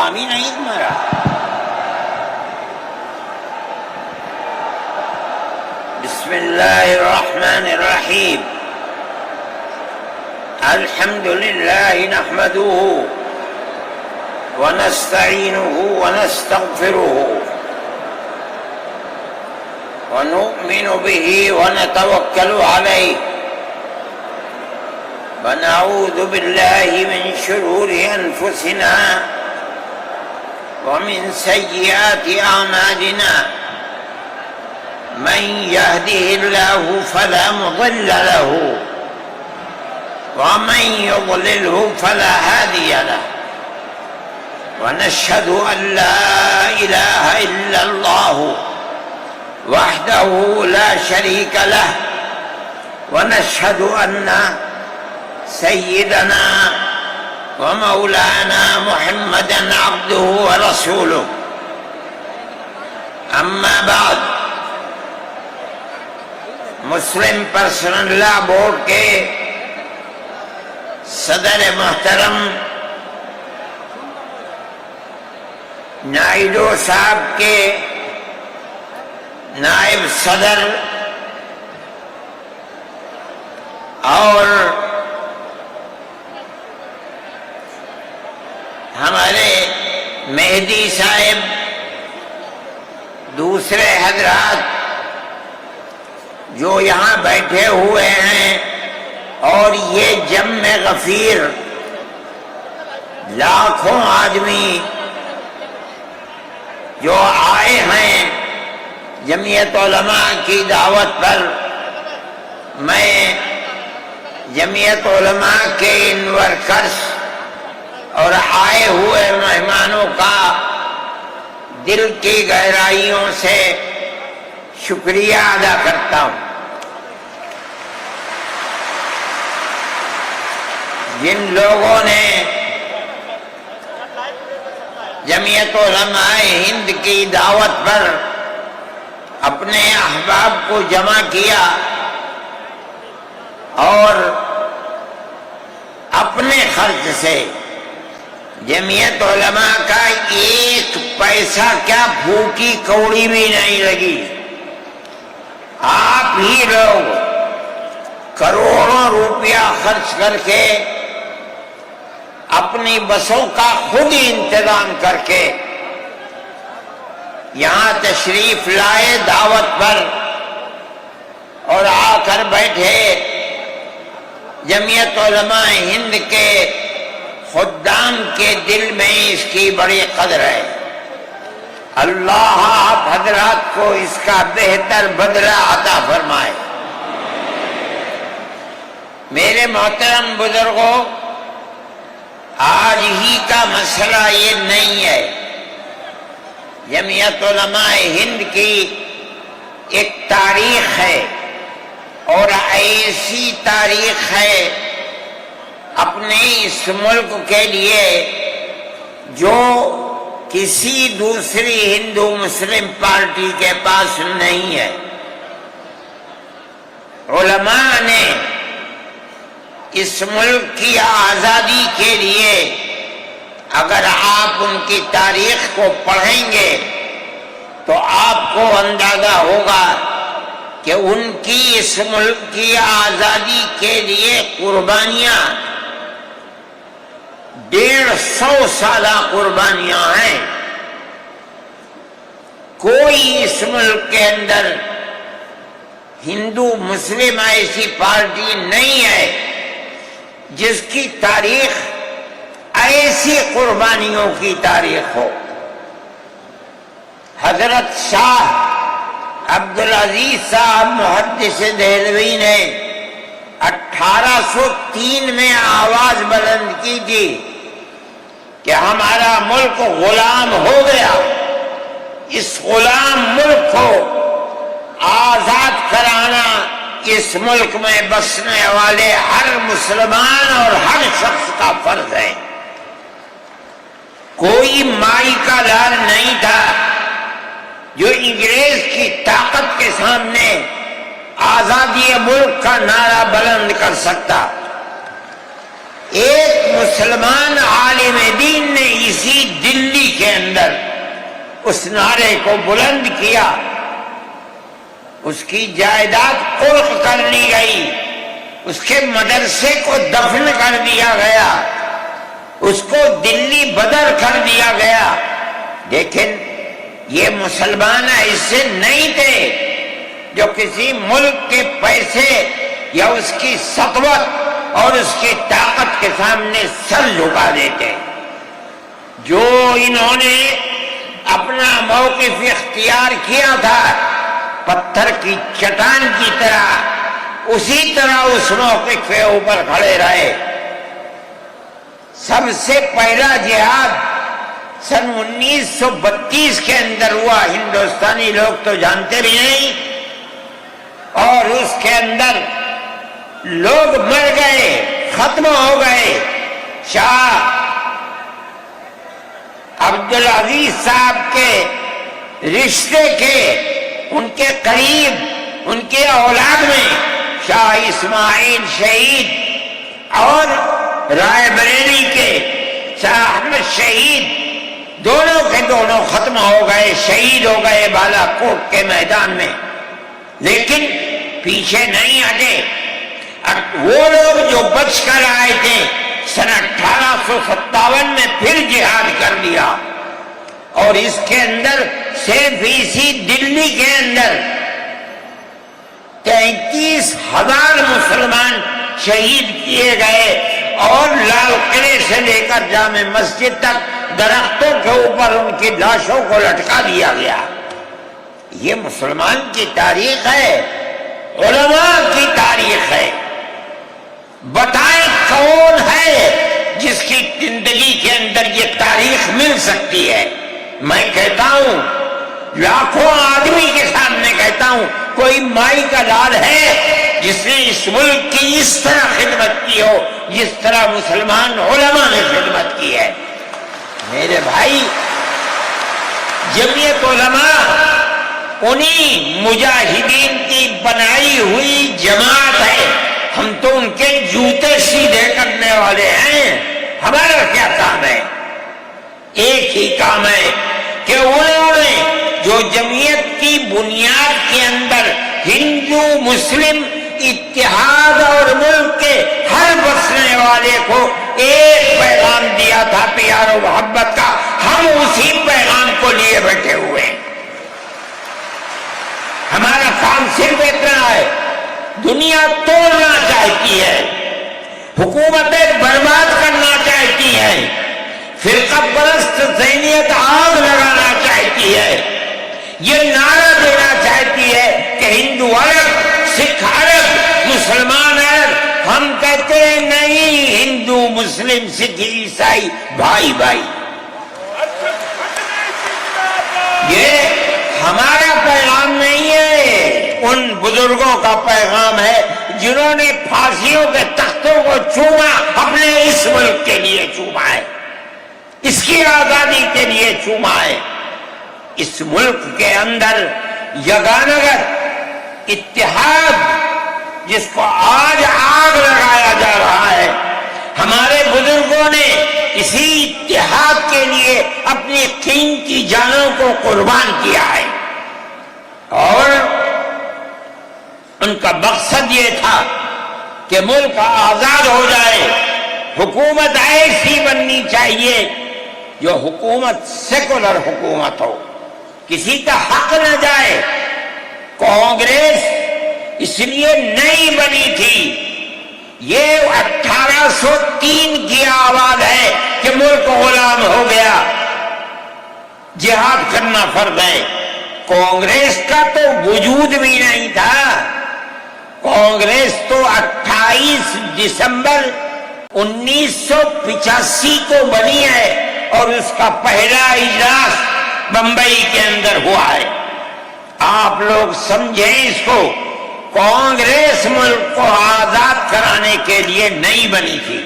نام ہی نہیں تمہارا. بسم اللہ الرحمن الرحیم. الحمد للہ نحمده ونستعینه ونستغفره ونؤمن به ونتوکل علیہ ونعوذ باللہ من شرور انفسنا ومن سیئات اعمالنا من يهده الله فلا مضل له ومن يضلله فلا هادي له ونشهد أن لا إله إلا الله وحده لا شريك له ونشهد أن سيدنا ومولانا محمدا عبده ورسوله. أما بعد، مسلم پرسنل لا بورڈ کے صدر محترم نائیڈو صاحب کے نائب صدر اور ہمارے مہدی صاحب، دوسرے حضرات جو یہاں بیٹھے ہوئے ہیں، اور یہ جمع غفیر لاکھوں آدمی جو آئے ہیں جمعیت علماء کی دعوت پر، میں جمعیت علماء کے ان ورکرز اور آئے ہوئے مہمانوں کا دل کی گہرائیوں سے شکریہ ادا کرتا ہوں. جن لوگوں نے جمعیت علماء ہند کی دعوت پر اپنے احباب کو جمع کیا اور اپنے خرچ سے جمعیت علماء کا ایک پیسہ کیا پھوکی کوڑی بھی نہیں لگی. آپ ہی لوگ کروڑوں روپیہ خرچ کر کے اپنی بسوں کا خود ہی انتظام کر کے یہاں تشریف لائے دعوت پر اور آ کر بیٹھے. جمعیت علماء ہند کے خدام کے دل میں اس کی بڑی قدر ہے. اللہ آپ حضرات کو اس کا بہتر بدلہ عطا فرمائے. میرے محترم بزرگوں، آج ہی کا مسئلہ یہ نہیں ہے. جمعیت علماء ہند کی ایک تاریخ ہے، اور ایسی تاریخ ہے اپنے اس ملک کے لیے جو کسی دوسری ہندو مسلم پارٹی کے پاس نہیں ہے. علماء نے اس ملک کی آزادی کے لیے، اگر آپ ان کی تاریخ کو پڑھیں گے تو آپ کو اندازہ ہوگا کہ ان کی اس ملک کی آزادی کے لیے قربانیاں 150 سالہ قربانیاں ہیں. کوئی اس ملک کے اندر ہندو مسلم ایسی پارٹی نہیں ہے جس کی تاریخ ایسی قربانیوں کی تاریخ ہو. حضرت شاہ عبدالعزیز صاحب محدث دہلوی نے 1803 میں آواز بلند کی تھی کہ ہمارا ملک غلام ہو گیا. اس غلام ملک کو آزاد کرانا اس ملک میں بسنے والے ہر مسلمان اور ہر شخص کا فرض ہے. کوئی مائی کا لال نہیں تھا جو انگریز کی طاقت کے سامنے آزادی ملک کا نعرہ بلند کر سکتا. ایک مسلمان عالم دین نے اسی دلی کے اندر اس نعرے کو بلند کیا، اس کی جائیداد قلق کر لی گئی، اس کے مدرسے کو دفن کر دیا گیا، اس کو دلی بدر کر دیا گیا، لیکن یہ مسلمان ایسے نہیں تھے جو کسی ملک کے پیسے یا اس کی سطوت اور اس کی طاقت کے سامنے سر جھکا دیتے۔ جو انہوں نے اپنا موقف اختیار کیا تھا پتھر کی چٹان کی طرح، اسی طرح اس موقف کے اوپر کھڑے رہے۔ سب سے پہلا جہاد سن 1932 کے اندر ہوا، ہندوستانی لوگ تو جانتے بھی نہیں، اور اس کے اندر لوگ مر گئے، ختم ہو گئے۔ شاہ عبدالعزیز صاحب کے رشتے کے، ان کے قریب، ان کے اولاد میں شاہ اسماعیل شہید اور رائے بریلی کے شاہ احمد شہید، دونوں کے دونوں ختم ہو گئے، شہید ہو گئے بالا کوٹ کے میدان میں، لیکن پیچھے نہیں ہٹے۔ وہ لوگ جو بچ کر آئے تھے سن 1857 میں پھر جہاد کر دیا، اور اس کے اندر صرف اسی دلی کے اندر 33,000 مسلمان شہید کیے گئے، اور لال قلعے سے لے کر جامع مسجد تک درختوں کے اوپر ان کی لاشوں کو لٹکا دیا گیا۔ یہ مسلمان کی تاریخ ہے، علماء کی تاریخ ہے۔ بتائیں کون ہے جس کی زندگی کے اندر یہ تاریخ مل سکتی ہے؟ میں کہتا ہوں، لاکھوں آدمی کے سامنے کہتا ہوں، کوئی مائی کا لال ہے جس نے اس ملک کی اس طرح خدمت کی ہو جس طرح مسلمان علماء نے خدمت کی ہے؟ میرے بھائی، جمعیت علماء انہی مجاہدین کی بنائی ہوئی جماعت ہے، ہم تو ان کے جوتے سیدھے کرنے والے ہیں۔ ہمارا کیا کام ہے؟ ایک ہی کام ہے کہ انہوں نے جو جمعیت کی بنیاد کے اندر ہندو مسلم اتحاد اور ملک کے ہر بسنے والے کو ایک پیغام دیا تھا پیار و محبت کا، ہم اسی پیغام کو لیے بیٹھے ہوئے ہیں۔ ہمارا کام صرف اتنا ہے، دنیا توڑنا چاہتی ہے، حکومتیں برباد کرنا چاہتی ہیں، فرقہ پرست ذہنیت آگ لگانا چاہتی ہے، یہ نعرہ دینا چاہتی ہے کہ ہندو الگ، سکھ الگ، مسلمان الگ۔ ہم کہتے ہیں نہیں، ہندو مسلم سکھ عیسائی بھائی بھائی۔ یہ ہمارا پیغام نہیں ہے، ان بزرگوں کا پیغام ہے جنہوں نے پھانسیوں کے تختوں کو چوما، اپنے اس ملک کے لیے چوما ہے، اس کی آزادی کے لیے چوما ہے۔ اس ملک کے اندر یگانگت اتحاد جس کو آج آگ لگایا جا رہا ہے، ہمارے بزرگوں نے اسی اتحاد کے لیے اپنی قیمتی جانوں کو قربان کیا ہے، اور ان کا مقصد یہ تھا کہ ملک آزاد ہو جائے، حکومت ایسی بننی چاہیے جو حکومت سیکولر حکومت ہو، کسی کا حق نہ جائے۔ کانگریس اس لیے نہیں بنی تھی، یہ 1803 کی آواز ہے کہ ملک غلام ہو گیا، جہاد کرنا فرض ہے۔ کانگریس کا تو وجود بھی نہیں تھا، کانگریس تو 28 دسمبر 1985 کو بنی ہے، اور اس کا پہلا اجلاس بمبئی کے اندر ہوا ہے۔ آپ لوگ سمجھیں اس کو، کانگریس ملک کو آزاد کرانے کے لیے نہیں بنی تھی،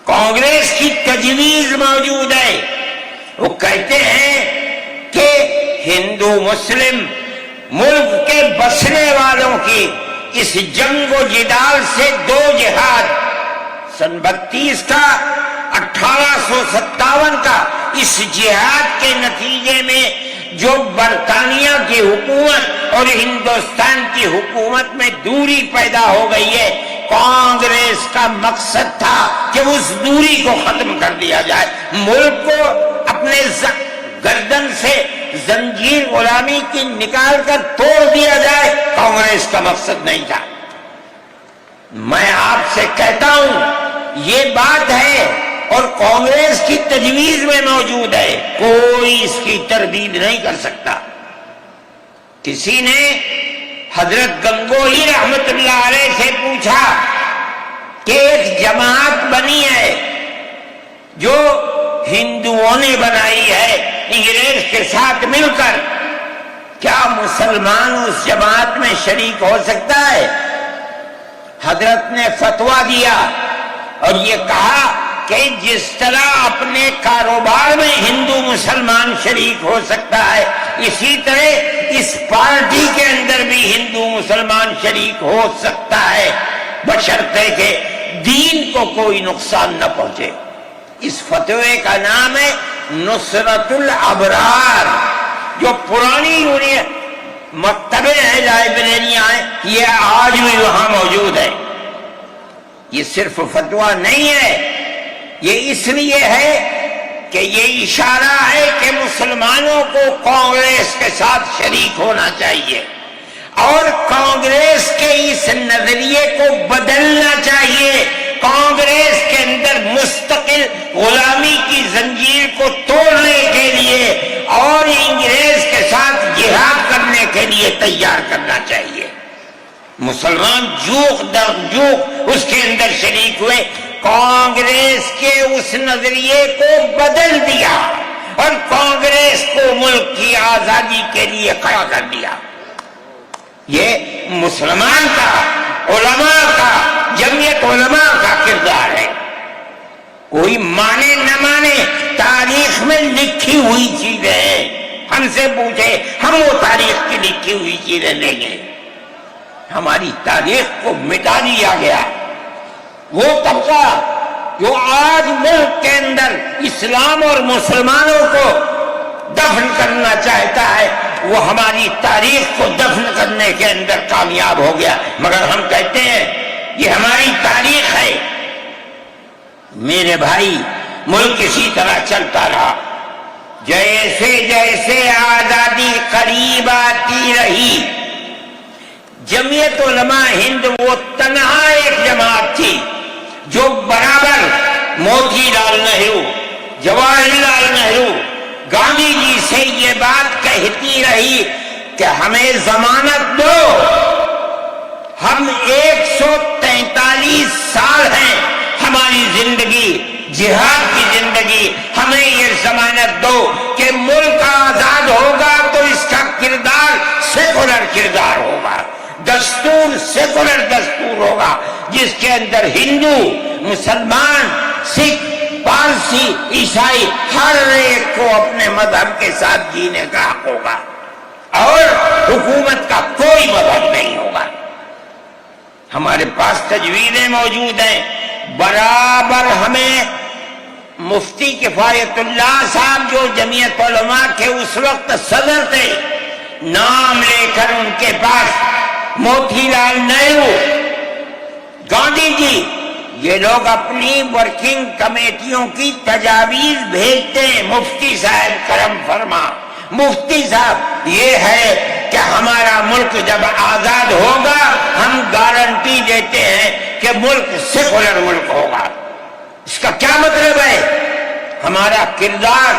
کانگریس کی تجویز موجود ہے۔ وہ کہتے ہیں کہ ہندو مسلم ملک کے بسنے والوں کی اس جنگ و جدال سے دو جہاد سن 32 کا 1857 کا اس جہاد کے نتیجے میں جو برطانیہ کی حکومت اور ہندوستان کی حکومت میں دوری پیدا ہو گئی ہے، کانگریس کا مقصد تھا کہ اس دوری کو ختم کر دیا جائے، ملک کو اپنے گردن سے زنجیر غلامی کی نکال کر توڑ دیا جائے۔ کانگریس کا مقصد نہیں تھا۔ میں آپ سے کہتا ہوں یہ بات ہے اور کانگریس کی تجویز میں موجود ہے، کوئی اس کی تردید نہیں کر سکتا۔ کسی نے حضرت گنگوہی رحمت اللہ علیہ سے پوچھا کہ ایک جماعت بنی ہے جو ہندوؤں نے بنائی ہے انگریز کے ساتھ مل کر، کیا مسلمان اس جماعت میں شریک ہو سکتا ہے؟ حضرت نے فتویٰ دیا اور یہ کہا کہ جس طرح اپنے کاروبار میں ہندو مسلمان شریک ہو سکتا ہے، اسی طرح اس پارٹی کے اندر بھی ہندو مسلمان شریک ہو سکتا ہے، بشرطے کہ دین کو کوئی نقصان نہ پہنچے۔ اس فتوے کا نام ہے نصرت الابرار، جو پرانی یونین مکتبیں ہیں، لائبریریاں ہیں، یہ آج بھی وہاں موجود ہے۔ یہ صرف فتویٰ نہیں ہے، یہ اس لیے ہے کہ یہ اشارہ ہے کہ مسلمانوں کو کانگریس کے ساتھ شریک ہونا چاہیے اور کانگریس کے اس نظریے کو بدلنا چاہیے۔ کانگریس کے اندر مستقل غلامی کی زنجیر کو توڑنے کے لیے اور انگریز کے ساتھ جہاد کرنے کے لیے تیار کرنا چاہیے۔ مسلمان جوق در جوق اس کے اندر شریک ہوئے، کانگریس کے اس نظریے کو بدل دیا اور کانگریس کو ملک کی آزادی کے لیے کھڑا کر دیا۔ یہ مسلمان کا، علماء کا، جمعیت علماء کا کردار ہے۔ کوئی مانے نہ مانے، تاریخ میں لکھی ہوئی چیزیں ہیں، ہم سے پوچھے ہم وہ تاریخ کی لکھی ہوئی چیزیں نہیں ہیں۔ ہماری تاریخ کو مٹا دیا گیا۔ وہ طبقہ جو آج ملک کے اندر اسلام اور مسلمانوں کو دفن کرنا چاہتا ہے، وہ ہماری تاریخ کو دفن کرنے کے اندر کامیاب ہو گیا، مگر ہم کہتے ہیں یہ ہماری تاریخ ہے۔ میرے بھائی، ملک اسی طرح چلتا رہا، جیسے جیسے آزادی قریب آتی رہی، جمعیت علماء ہند وہ تنہا ایک جماعت تھی جو برابر موتی لال نہرو، جواہر لال نہرو، گاندھی جی سے یہ بات کہتی رہی کہ ہمیں ضمانت دو، ہم 143 سال ہیں ہماری زندگی، جہاد کی زندگی، ہمیں یہ ضمانت دو کہ ملک آزاد ہوگا تو اس کا کردار سیکولر کردار ہوگا، دستور سیکولر دستور ہوگا، جس کے اندر ہندو، مسلمان، سکھ، پارسی، عیسائی ہر ایک کو اپنے مذہب کے ساتھ جینے کا حق ہوگا اور حکومت کا کوئی مذہب نہیں ہوگا۔ ہمارے پاس تجویزیں موجود ہیں، برابر ہمیں مفتی کفایت اللہ صاحب جو جمعیت علماء کے اس وقت صدر تھے، نام لے کر ان کے پاس موتی لال نہرو، گاندھی جی، یہ لوگ اپنی ورکنگ کمیٹیوں کی تجاویز بھیجتے ہیں، مفتی صاحب کرم فرما، مفتی صاحب یہ ہے کہ ہمارا ملک جب آزاد ہوگا ہم گارنٹی دیتے ہیں کہ ملک سیکولر ملک ہوگا۔ اس کا کیا مطلب ہے؟ ہمارا کردار،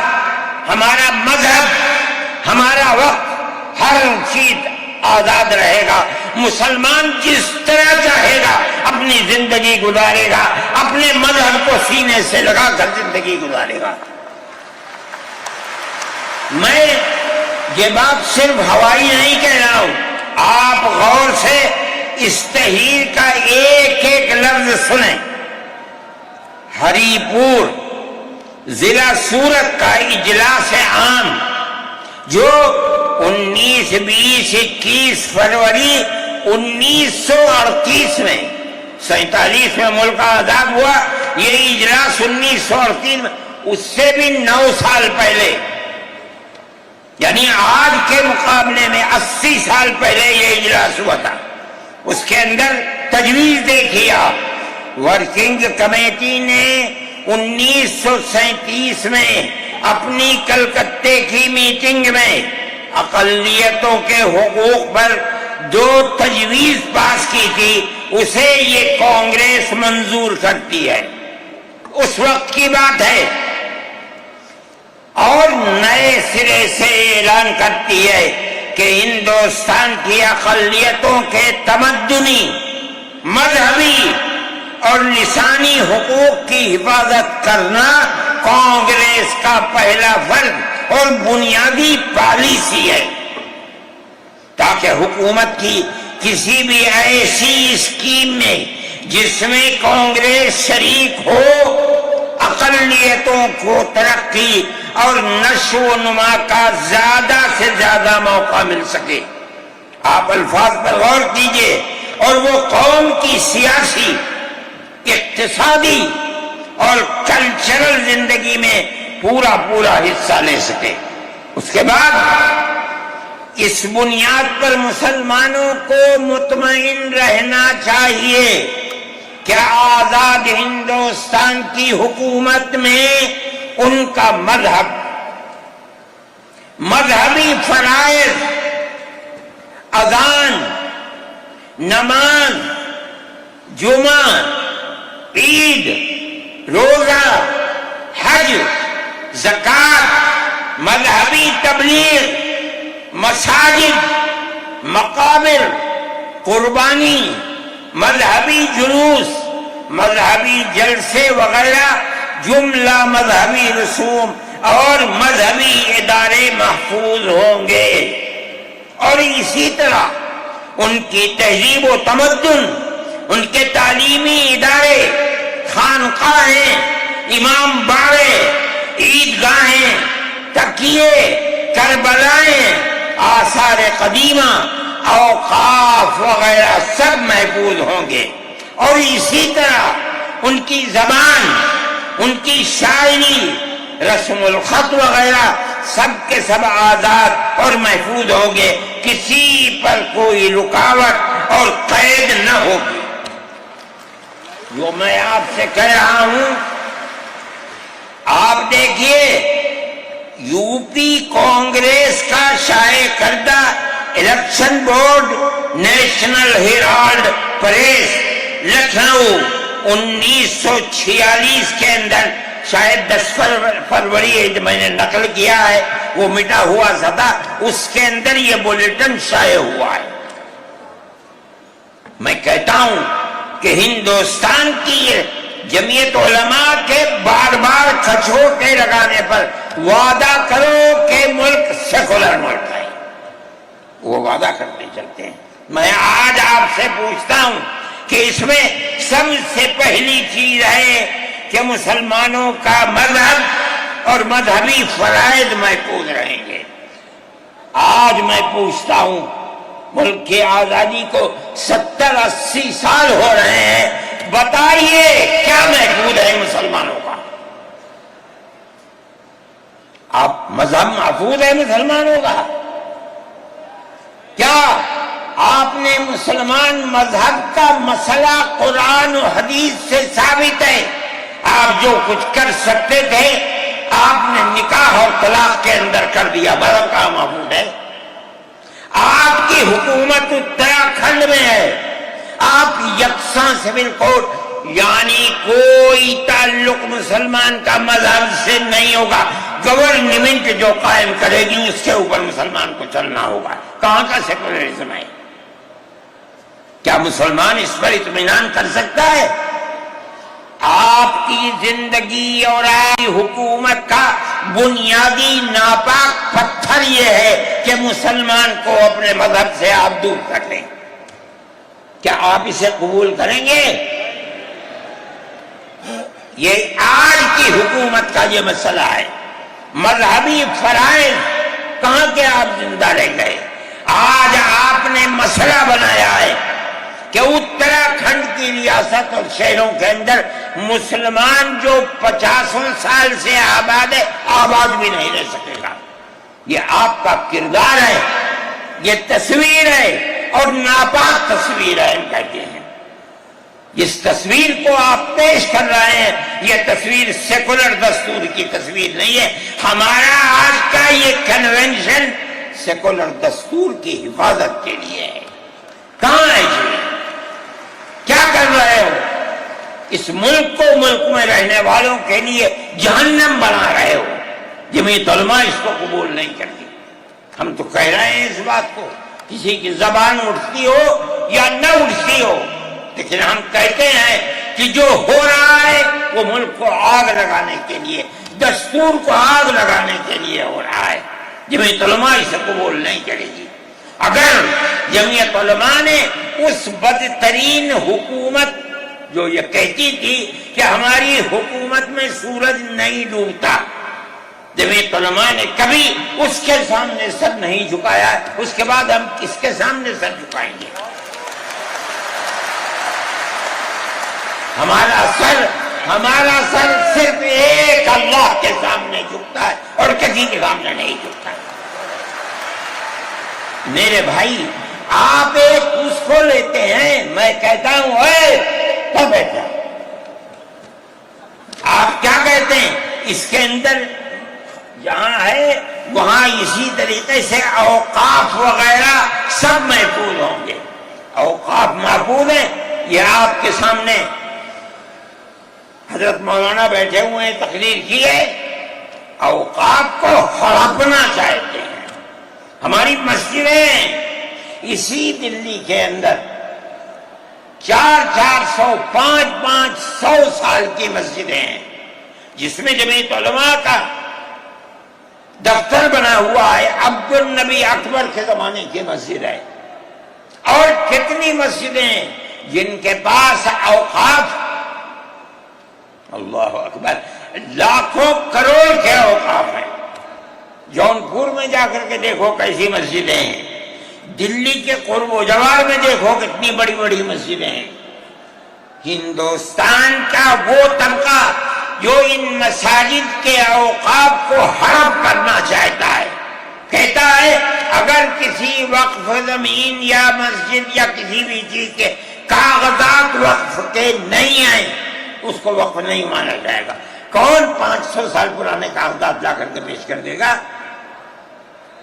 ہمارا مذہب، ہمارا وقت، ہر چیز آزاد رہے گا، مسلمان جس طرح چاہے گا اپنی زندگی گزارے گا، اپنے مذہب کو سینے سے لگا کر زندگی گزارے گا۔ میں یہ بات صرف ہوائی نہیں کہہ رہا ہوں، آپ غور سے اس تحریر کا ایک ایک لفظ سنیں۔ ہری پور ضلع سورت کا اجلاس عام جو 19، 20، 21 فروری 1938 میں 47 میں ملک آزاد ہوا، یہ اجلاس 1938 میں، اس سے بھی 9 سال پہلے، یعنی آج کے مقابلے میں 80 سال پہلے یہ اجلاس ہوا تھا۔ اس کے اندر تجویز دیکھیے آپ، ورکنگ کمیٹی نے 1937 میں اپنی کلکتے کی میٹنگ میں اقلیتوں کے حقوق پر جو تجویز پاس کی تھی، اسے یہ کانگریس منظور کرتی ہے، اس وقت کی بات ہے، اور نئے سرے سے اعلان کرتی ہے کہ ہندوستان کی اقلیتوں کے تمدنی، مذہبی اور لسانی حقوق کی حفاظت کرنا کانگریس کا پہلا فرض اور بنیادی پالیسی ہے، تاکہ حکومت کی کسی بھی ایسی اسکیم میں جس میں کانگریس شریک ہو، اقلیتوں کو ترقی اور نشو و نما کا زیادہ سے زیادہ موقع مل سکے۔ آپ الفاظ پر غور کیجئے، اور وہ قوم کی سیاسی، اقتصادی اور کلچرل زندگی میں پورا حصہ لے سکے۔ اس کے بعد اس بنیاد پر مسلمانوں کو مطمئن رہنا چاہیے کہ آزاد ہندوستان کی حکومت میں ان کا مذہبی فرائض، اذان، نماز، جمعہ، عید، روزہ، حج، زکوٰۃ، مذہبی تبلیغ، مساجد، مقابر، قربانی، مذہبی جلوس، مذہبی جلسے وغیرہ جملہ مذہبی رسوم اور مذہبی ادارے محفوظ ہوں گے، اور اسی طرح ان کی تہذیب و تمدن، ان کے تعلیمی ادارے، خانقاہیں، امام باڑے، عیدگاہیں، تکیے، کربلائیں، آثار قدیمہ، اوقاف وغیرہ سب محفوظ ہوں گے، اور اسی طرح ان کی زبان، ان کی شاعری، رسم الخط وغیرہ سب کے سب آزاد اور محفوظ ہوں گے، کسی پر کوئی رکاوٹ اور قید نہ ہوگی۔ جو میں آپ سے کہہ رہا ہوں، آپ دیکھیے، یو پی کانگریس کا شائع کردہ election board, National Herald press, Lucknow, 1946 کے اندر، شاید 10 فروری میں نے نقل کیا ہے، وہ مٹا ہوا تھا، اس کے اندر یہ بلیٹن شائع ہوا ہے۔ میں کہتا ہوں کہ ہندوستان کی جمعیت علماء کے بار بار کھچوٹے لگانے پر وعدہ کرو کہ ملک سیکولر ملک ہے، وہ وعدہ کرتے چلتے ہیں۔ میں آج آپ سے پوچھتا ہوں کہ اس میں سب سے پہلی چیز ہے کہ مسلمانوں کا مذہب اور مذہبی فرائض محفوظ رہیں گے۔ آج میں پوچھتا ہوں، ملک کی آزادی کو 70-80 سال ہو رہے ہیں، بتائیے کیا محفوظ ہے مسلمانوں کا؟ آپ مذہب محفوظ ہے مسلمانوں کا؟ کیا آپ نے مسلمان مذہب کا مسئلہ قرآن و حدیث سے ثابت ہے؟ آپ جو کچھ کر سکتے تھے آپ نے نکاح اور طلاق کے اندر کر دیا، مذہب کا محفوظ ہے؟ آپ کی حکومت اتراکھنڈ میں ہے، آپ یکساں سول کوڈ، یعنی کوئی تعلق مسلمان کا مذہب سے نہیں ہوگا، گورنمنٹ جو قائم کرے گی اس کے اوپر مسلمان کو چلنا ہوگا۔ کہاں کا سیکولرزم ہے؟ کیا مسلمان اس پر اطمینان کر سکتا ہے؟ آپ کی زندگی اور آپ کی حکومت کا بنیادی ناپاک پتھر یہ ہے کہ مسلمان کو اپنے مذہب سے آپ دور کر لیں۔ کیا آپ اسے قبول کریں گے؟ یہ آج کی حکومت کا یہ مسئلہ ہے۔ مذہبی فرائض کہاں کے آپ زندہ رہ گئے؟ آج آپ نے مسئلہ بنایا ہے کہ اتراکھنڈ کھنڈ کی ریاست اور شہروں کے اندر مسلمان جو 50 سال سے آباد ہے، آباد بھی نہیں رہ سکے گا۔ یہ آپ کا کردار ہے، یہ تصویر ہے اور ناپاک تصویر ہے، ہم کہتے ہیں۔ جس تصویر کو آپ پیش کر رہے ہیں یہ تصویر سیکولر دستور کی تصویر نہیں ہے۔ ہمارا آج کا یہ کنونشن سیکولر دستور کی حفاظت کے لیے ہے۔ کہاں ہے جی؟ کیا کر رہے ہو؟ اس ملک کو، ملک میں رہنے والوں کے لیے جہنم بنا رہے ہو۔ جمعیت علماء اس کو قبول نہیں کرتی۔ ہم تو کہہ رہے ہیں اس بات کو، کسی کی زبان اٹھتی ہو یا نہ اٹھتی ہو، لیکن ہم کہتے ہیں کہ جو ہو رہا ہے وہ ملک کو آگ لگانے کے لیے، دستور کو آگ لگانے کے لیے ہو رہا ہے۔ جمعیت علماء اسے قبول نہیں کرے گی۔ اگر جمعیت علماء نے اس بدترین حکومت جو یہ کہتی تھی کہ ہماری حکومت میں سورج نہیں ڈوبتا، جمعیت علماء نے کبھی اس کے سامنے سر نہیں جھکایا، اس کے بعد ہم کس کے سامنے سر جھکائیں گے؟ ہمارا سر صرف ایک اللہ کے سامنے جھکتا ہے اور کسی کے سامنے نہیں جھکتا۔ میرے بھائی، آپ ایک اس کو لیتے ہیں، میں کہتا ہوں اے تو بیٹا، آپ کیا کہتے ہیں؟ اس کے اندر جہاں ہے وہاں اسی طریقے سے اوقاف وغیرہ سب محفوظ ہوں گے۔ اوقاف محفوظ ہیں، یہ آپ کے سامنے حضرت مولانا بیٹھے ہوئے ہیں، تقریر کی ہے۔ اوقاف کو ہڑپنا چاہتے ہیں۔ ہماری مسجدیں اسی دلی کے اندر 400 500 سال کی مسجدیں ہیں، جس میں جمعیت علماء کا دفتر بنا ہوا ہے، عبد النبی اکبر کے زمانے کی مسجد ہے۔ اور کتنی مسجدیں جن کے پاس اوقاف، اللہ اکبر، لاکھوں کروڑ کے اوقاف ہیں۔ جونپور میں جا کر کے دیکھو کیسی مسجدیں ہیں، دلی کے قرب و جوار میں دیکھو کتنی بڑی بڑی مسجدیں ہیں۔ ہندوستان کا وہ طبقہ جو ان مساجد کے اوقاف کو ہڑپ کرنا چاہتا ہے، کہتا ہے اگر کسی وقف زمین یا مسجد یا کسی بھی چیز کے کاغذات وقف کے نہیں آئے اس کو وقف نہیں مانا جائے گا۔ کون 500 سال پرانے کاغذات لا کر کے پیش کر دے گا؟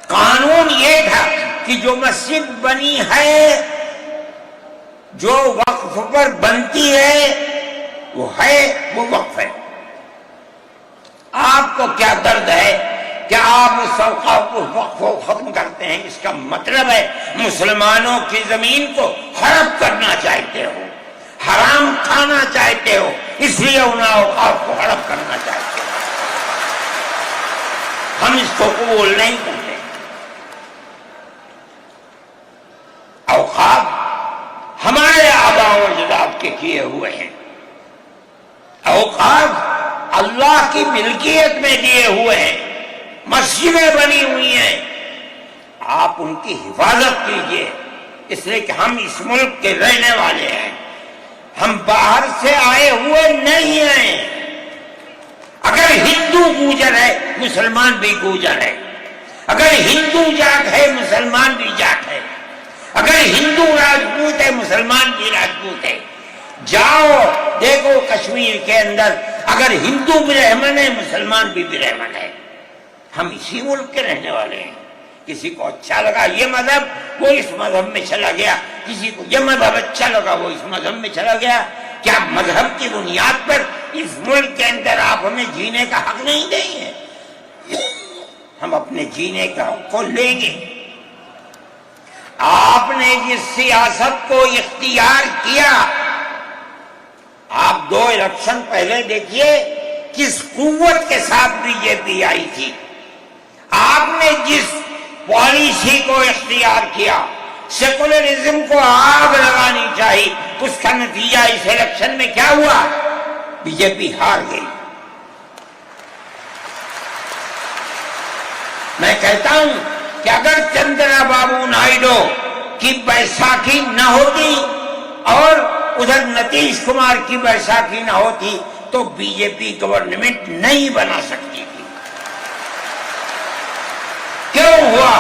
قانون یہ تھا کہ جو مسجد بنی ہے، جو وقف پر بنتی ہے وہ وقف ہے۔ آپ کو کیا درد ہے کہ آپ اس اوقاف کو وقف کو ختم کرتے ہیں؟ اس کا مطلب ہے مسلمانوں کی زمین کو ہڑپ کرنا چاہتے ہو، حرام کھانا چاہتے ہو، اس لیے ان اوقاف کو ہڑپ کرنا چاہتے ہو۔ ہم اس کو قبول نہیں کرتے۔ اوقاف ہمارے آباء و اجداد کے کیے ہوئے ہیں، اوقاف اللہ کی ملکیت میں دیے ہوئے ہیں، مسجدیں بنی ہوئی ہیں، آپ ان کی حفاظت کیجئے، اس لیے کہ ہم اس ملک کے رہنے والے ہیں، ہم باہر سے آئے ہوئے نہیں ہیں۔ اگر ہندو گوجر ہے مسلمان بھی گوجر ہے، اگر ہندو جاٹ ہے مسلمان بھی جاٹ ہے، اگر ہندو راجپوت ہے مسلمان بھی راجپوت ہے۔ جاؤ دیکھو کشمیر کے اندر اگر ہندو برہمن ہے مسلمان بھی برہمن ہے۔ ہم اسی ملک کے رہنے والے ہیں۔ کسی کو اچھا لگا یہ مذہب وہ اس مذہب میں چلا گیا، کسی کو یہ مذہب اچھا لگا وہ اس مذہب میں چلا گیا۔ کیا مذہب کی بنیاد پر اس ملک کے اندر آپ ہمیں جینے کا حق نہیں دیں گے؟ ہم اپنے جینے کا حق کو لیں گے۔ آپ نے جس سیاست کو اختیار کیا، آپ 2 الیکشن پہلے دیکھیے کس قوت کے ساتھ بی جے پی آئی تھی۔ آپ نے جس پالیسی کو اختیار کیا، سیکولرزم کو آگ لگانی چاہیے، اس کا نتیجہ اس الیکشن میں کیا ہوا؟ بی جے پی ہار گئی۔ میں کہتا ہوں کہ اگر چندرا بابو نائیڈو کی بیساکھی نہ ہوتی اور ادھر نتیش کمار کی بیساکھی نہ ہوتی تو بی جے پی گورنمنٹ نہیں بنا سکتی تھی۔ کیوں ہوا؟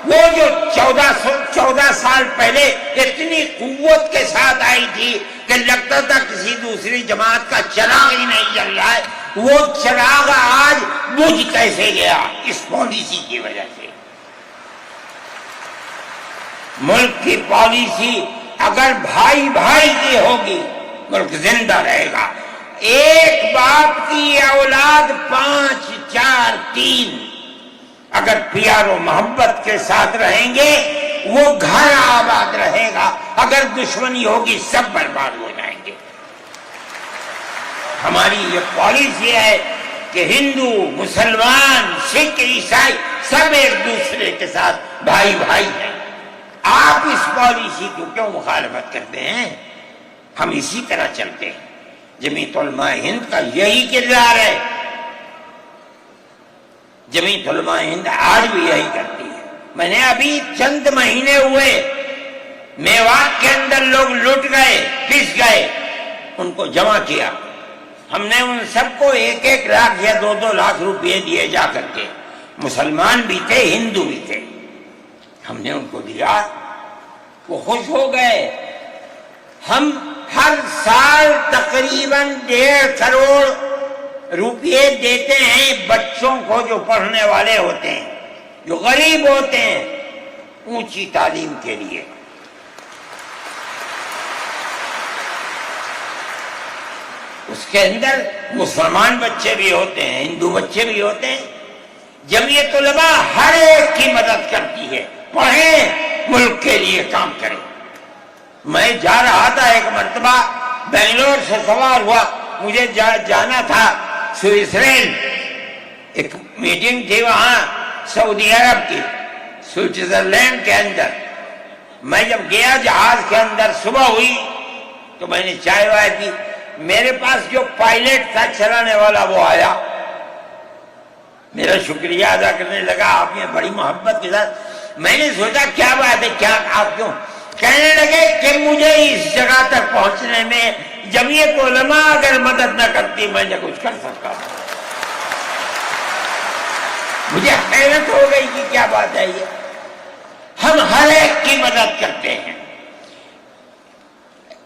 وہ جو 14 سال پہلے اتنی قوت کے ساتھ آئی تھی کہ لگتا تھا کسی دوسری جماعت کا چراغ ہی نہیں جل رہا ہے، وہ چراغ آج بجھ کیسے گیا؟ اس پالیسی کی وجہ سے۔ ملک کی پالیسی اگر بھائی بھائی کی ہوگی ملک زندہ رہے گا۔ ایک باپ کی اولاد 5 4 3 اگر پیار و محبت کے ساتھ رہیں گے وہ گھر آباد رہے گا، اگر دشمنی ہوگی سب برباد ہو جائیں گے۔ ہماری یہ پالیسی ہے کہ ہندو، مسلمان، سکھ، عیسائی سب ایک دوسرے کے ساتھ بھائی بھائی ہیں۔ آپ اس پالیسی کو کیوں مخالفت کرتے ہیں؟ ہم اسی طرح چلتے ہیں۔ جمعیت علماء ہند کا یہی کردار ہے، جمعیت علماء ہند آج بھی یہی کرتی ہے۔ میں نے ابھی چند مہینے ہوئے میوات کے اندر لوگ لٹ گئے، پس گئے، ان کو جمع کیا، ہم نے ان سب کو 1 لاکھ یا 2 لاکھ روپئے دیے جا کر کے، مسلمان بھی تھے ہندو بھی تھے، ہم نے ان کو دیا، وہ خوش ہو گئے۔ ہم ہر سال تقریباً 1.5 کروڑ روپئے دیتے ہیں بچوں کو جو پڑھنے والے ہوتے ہیں، جو غریب ہوتے ہیں، اونچی تعلیم کے لیے۔ اس کے اندر مسلمان بچے بھی ہوتے ہیں، ہندو بچے بھی ہوتے ہیں۔ جمعیت علماء ہر ایک کی مدد کرتی ہے، پڑھیں، ملک کے لیے کام کریں۔ میں جا رہا تھا ایک مرتبہ، بنگلور سے سوار ہوا، مجھے جانا تھا سوئٹزرلینڈ، ایک میٹنگ تھی وہاں سعودی عرب کی، سوئٹزرلینڈ کے اندر۔ میں جب گیا جہاز کے اندر، صبح ہوئی تو میں نے چائے وائے پی، میرے پاس جو پائلٹ تھا چلانے والا وہ آیا، میرا شکریہ ادا کرنے لگا، آپ نے بڑی محبت کے ساتھ۔ میں نے سوچا کیا بات ہے، کیا آپ کیوں؟ کہنے لگے کہ مجھے اس جگہ تک پہنچنے میں جمعیت علماء اگر مدد نہ کرتی میں نہ کچھ کر سکتا تھا۔ مجھے حیرت ہو گئی کہ کیا بات ہے یہ، ہم ہر ایک کی مدد کرتے ہیں۔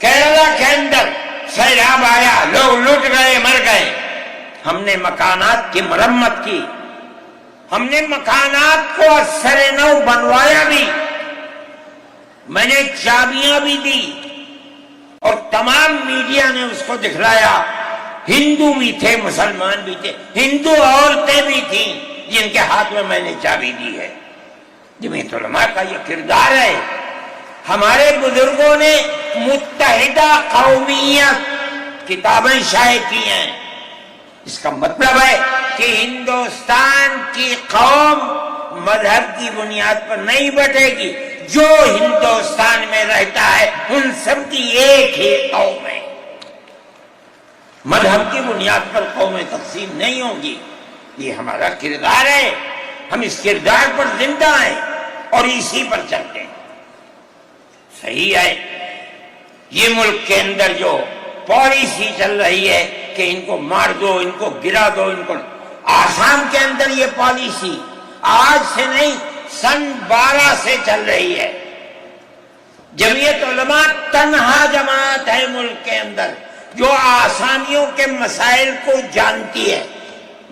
کیرلا کے اندر سیلاب آیا، لوگ لٹ گئے، مر گئے، ہم نے مکانات کی مرمت کی، ہم نے مکانات کو اثر نو بنوایا بھی، میں نے چابیاں بھی دی، اور تمام میڈیا نے اس کو دکھلایا۔ ہندو بھی تھے، مسلمان بھی تھے، ہندو عورتیں بھی تھیں جن کے ہاتھ میں نے چابی دی ہے۔ جمعیت علماء کا یہ کردار ہے۔ ہمارے بزرگوں نے متحدہ قومیت کتابیں شائع کی ہیں، اس کا مطلب ہے کہ ہندوستان کی قوم مذہب کی بنیاد پر نہیں بٹے گی، جو ہندوستان میں رہتا ہے ان سب کی ایک ہی قوم ہے، مذہب کی بنیاد پر قومیں تقسیم نہیں ہوں گی۔ یہ ہمارا کردار ہے، ہم اس کردار پر زندہ ہیں اور اسی پر چلتے ہیں۔ صحیح ہے، یہ ملک کے اندر جو پالیسی چل رہی ہے کہ ان کو مار دو، ان کو گرا دو، ان کو، آسام کے اندر یہ پالیسی آج سے نہیں سن 12 سے چل رہی ہے۔ جمعیت علماء تنہا جماعت ہے ملک کے اندر جو آسامیوں کے مسائل کو جانتی ہے۔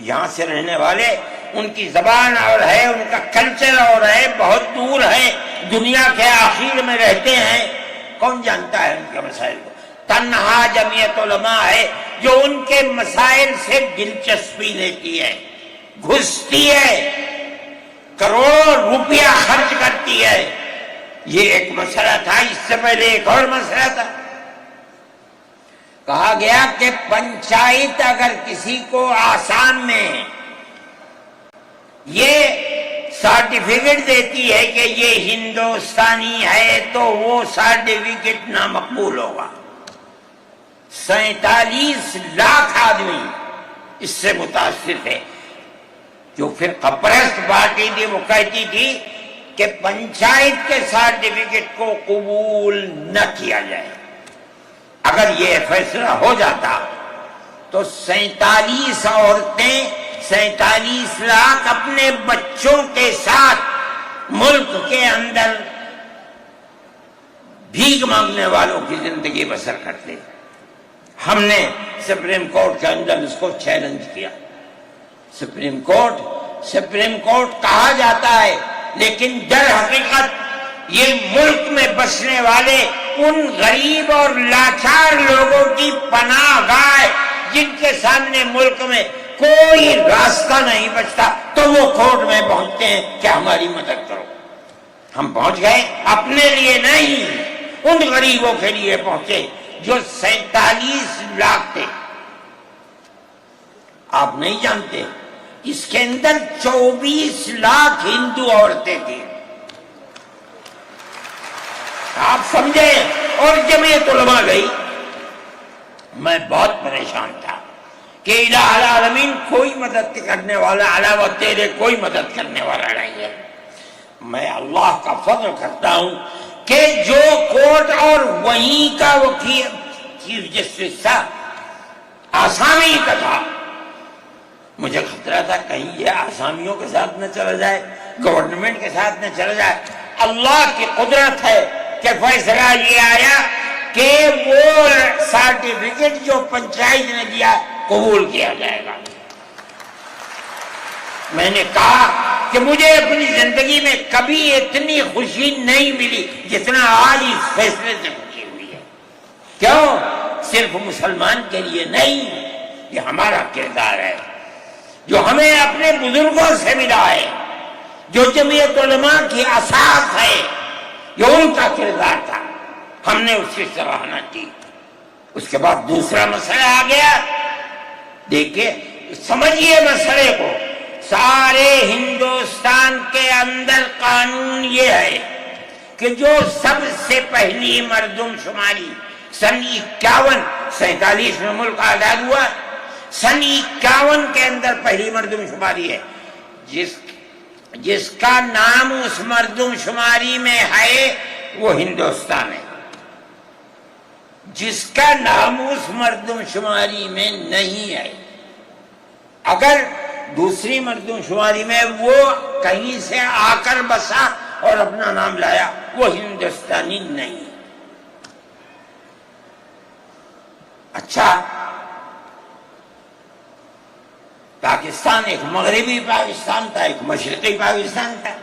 یہاں سے رہنے والے، ان کی زبان اور ہے، ان کا کلچر اور ہے، بہت دور ہے، دنیا کے آخر میں رہتے ہیں، کون جانتا ہے ان کے مسائل کو؟ تنہا جمعیت علماء ہے جو ان کے مسائل سے دلچسپی لیتی ہے، گھستی ہے، کروڑوں روپیہ خرچ کرتی ہے۔ یہ ایک مسئلہ تھا، اس سے پہلے ایک اور مسئلہ تھا، کہا گیا کہ پنچایت اگر کسی کو آسام میں یہ سرٹیفکیٹ دیتی ہے کہ یہ ہندوستانی ہے تو وہ سرٹیفکیٹ نامقبول ہوگا۔ 47 لاکھ آدمی اس سے متاثر تھے۔ جو پھر کپرست پارٹی تھی وہ کہتی تھی کہ پنچایت کے سرٹیفکیٹ کو قبول نہ کیا جائے۔ اگر یہ فیصلہ ہو جاتا تو 47 عورتیں 47 لاکھ اپنے بچوں کے ساتھ ملک کے اندر بھیک مانگنے والوں کی زندگی بسر کرتے. ہم نے سپریم کورٹ کے اندر اس کو چیلنج کیا. سپریم کورٹ کہا جاتا ہے، لیکن در حقیقت یہ ملک میں بسنے والے ان غریب اور لاچار لوگوں کی پناہ گاہ جن کے سامنے ملک میں کوئی راستہ نہیں بچتا، تو وہ کورٹ میں پہنچتے ہیں کہ ہماری مدد کرو. ہم پہنچ گئے، اپنے لیے نہیں، ان غریبوں کے لیے پہنچے جو 47 لاکھ تھے. آپ نہیں جانتے اس کے اندر 24 لاکھ ہندو عورتیں تھیں. آپ سمجھیں. اور جمعیت علماء گئی. میں بہت پریشان تھا کہ الہ العالمین کوئی مدد کرنے والا علاوہ تیرے کوئی مدد کرنے والا نہیں ہے. میں اللہ کا فضل کرتا ہوں کہ جو کورٹ اور وہیں کا وکیل چیف جسٹس تھا آسامی کا تھا. مجھے خطرہ تھا کہیں یہ آسامیوں کے ساتھ نہ چلا جائے، گورنمنٹ کے ساتھ نہ چلا جائے. اللہ کی قدرت ہے کہ فیصلہ یہ آیا کہ وہ سرٹیفکیٹ جو پنچایت نے دیا قبول کیا جائے گا. میں نے کہا کہ مجھے اپنی زندگی میں کبھی اتنی خوشی نہیں ملی جتنا آج اس فیصلے سے خوشی ہوئی ہے. کیوں؟ صرف مسلمان کے لیے نہیں، یہ ہمارا کردار ہے جو ہمیں اپنے بزرگوں سے ملا ہے، جو جمعیت علماء کی اساس ہے، جو ان کا کردار تھا. ہم نے اس کی سراہنا کی. اس کے بعد دوسرا مسئلہ آ گیا. دیکھیے، سمجھیے مسئلے کو. سارے ہندوستان کے اندر قانون یہ ہے کہ جو سب سے پہلی مردم شماری سن 47 میں ملک آزاد ہوا، سن 51 کے اندر پہلی مردم شماری ہے. جس کا نام اس مردم شماری میں ہے وہ ہندوستان ہے. جس کا نام اس مردم شماری میں نہیں ہے، اگر دوسری مردم شماری میں وہ کہیں سے آ کر بسا اور اپنا نام لایا، وہ ہندوستانی نہیں. اچھا، پاکستان ایک مغربی پاکستان تھا، ایک مشرقی پاکستان تھا.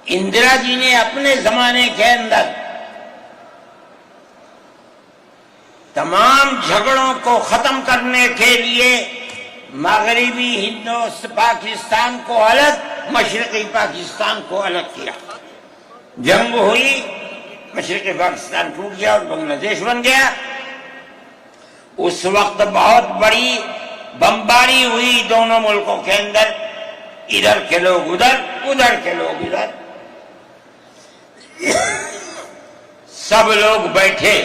اندرا جی نے اپنے زمانے کے اندر تمام جھگڑوں کو ختم کرنے کے لیے مغربی پاکستان کو الگ، مشرقی پاکستان کو الگ کیا. جنگ ہوئی، مشرقی پاکستان ٹوٹ گیا اور بنگلہ دیش بن گیا. اس وقت بہت بڑی بمباری ہوئی دونوں ملکوں کے اندر. ادھر کے لوگ ادھر، ادھر کے لوگ ادھر. سب لوگ بیٹھے،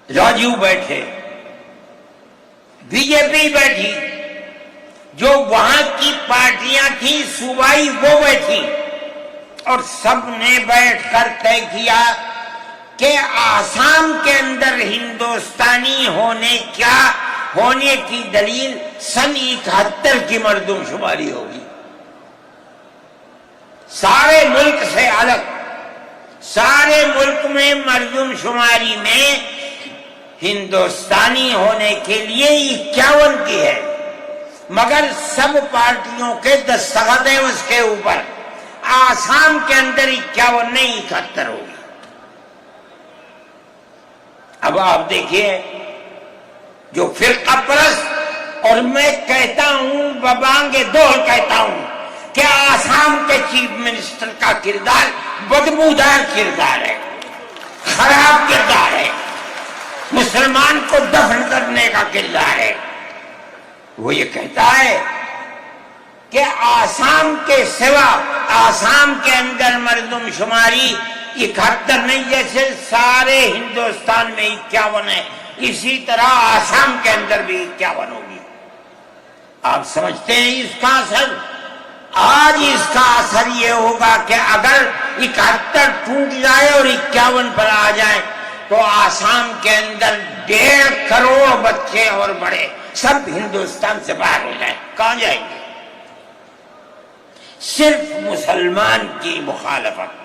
راجیو بیٹھے، بی جے پی بیٹھی، جو وہاں کی پارٹیاں تھیں صوبائی وہ بیٹھی، اور سب نے بیٹھ کر طے کیا کہ آسام کے اندر ہندوستانی ہونے کی دلیل سن 71 کی مردم شماری ہوگی. سارے ملک سے الگ، سارے ملک میں مردم شماری میں ہندوستانی ہونے کے لیے 51 کی ہے، مگر سب پارٹیوں کے دستخط ہیں اس کے اوپر. آسام کے اندر 51 نہیں 71 ہوگی. اب آپ دیکھیے، جو فرقہ پرست، اور میں کہتا ہوں ببانگ دور کہتا ہوں کہ آسام کے چیف منسٹر کا کردار بدبودار کردار ہے، خراب کردار ہے، مسلمان کو دفن کرنے کا کردار ہے. وہ یہ کہتا ہے کہ آسام کے سوا آسام کے اندر مردم شماری 71 نہیں، جیسے سارے ہندوستان میں 51 ہے، اسی طرح آسام کے اندر بھی 51 ہوگی. آپ سمجھتے ہیں اس کا اثر؟ آج اس کا اثر یہ ہوگا کہ اگر 71 ٹوٹ جائے اور 51 پر آ جائے تو آسام کے اندر 1.5 کروڑ بچے اور بڑے سب ہندوستان سے باہر ہو جائیں، کہاں جائیں گے؟ صرف مسلمان کی مخالفت،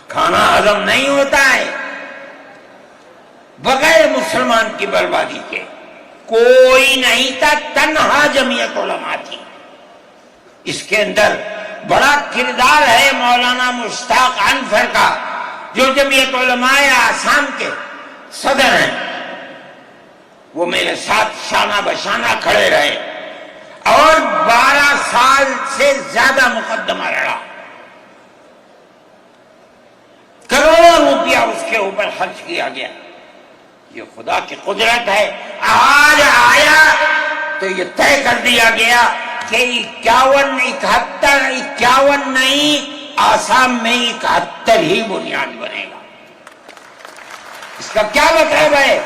کھانا ہضم نہیں ہوتا ہے بغیر مسلمان کی بربادی کے۔ کوئی نہیں تھا، تنہا جمعیت علماء تھی۔ اس کے اندر بڑا کردار ہے مولانا مشتاق انور کا، جو جمعیت علماء آسام کے صدر ہیں۔ وہ میرے ساتھ شانہ بشانہ کھڑے رہے اور 12 سال سے زیادہ مقدمہ لڑا، کروڑوں روپیہ اس کے اوپر خرچ کیا گیا۔ یہ خدا کی قدرت ہے، آج آیا تو یہ طے کر دیا گیا کہ 51 نہیں، آسام میں 71 ہی بنیاد بنے گا۔ اس کا کیا مطلب ہے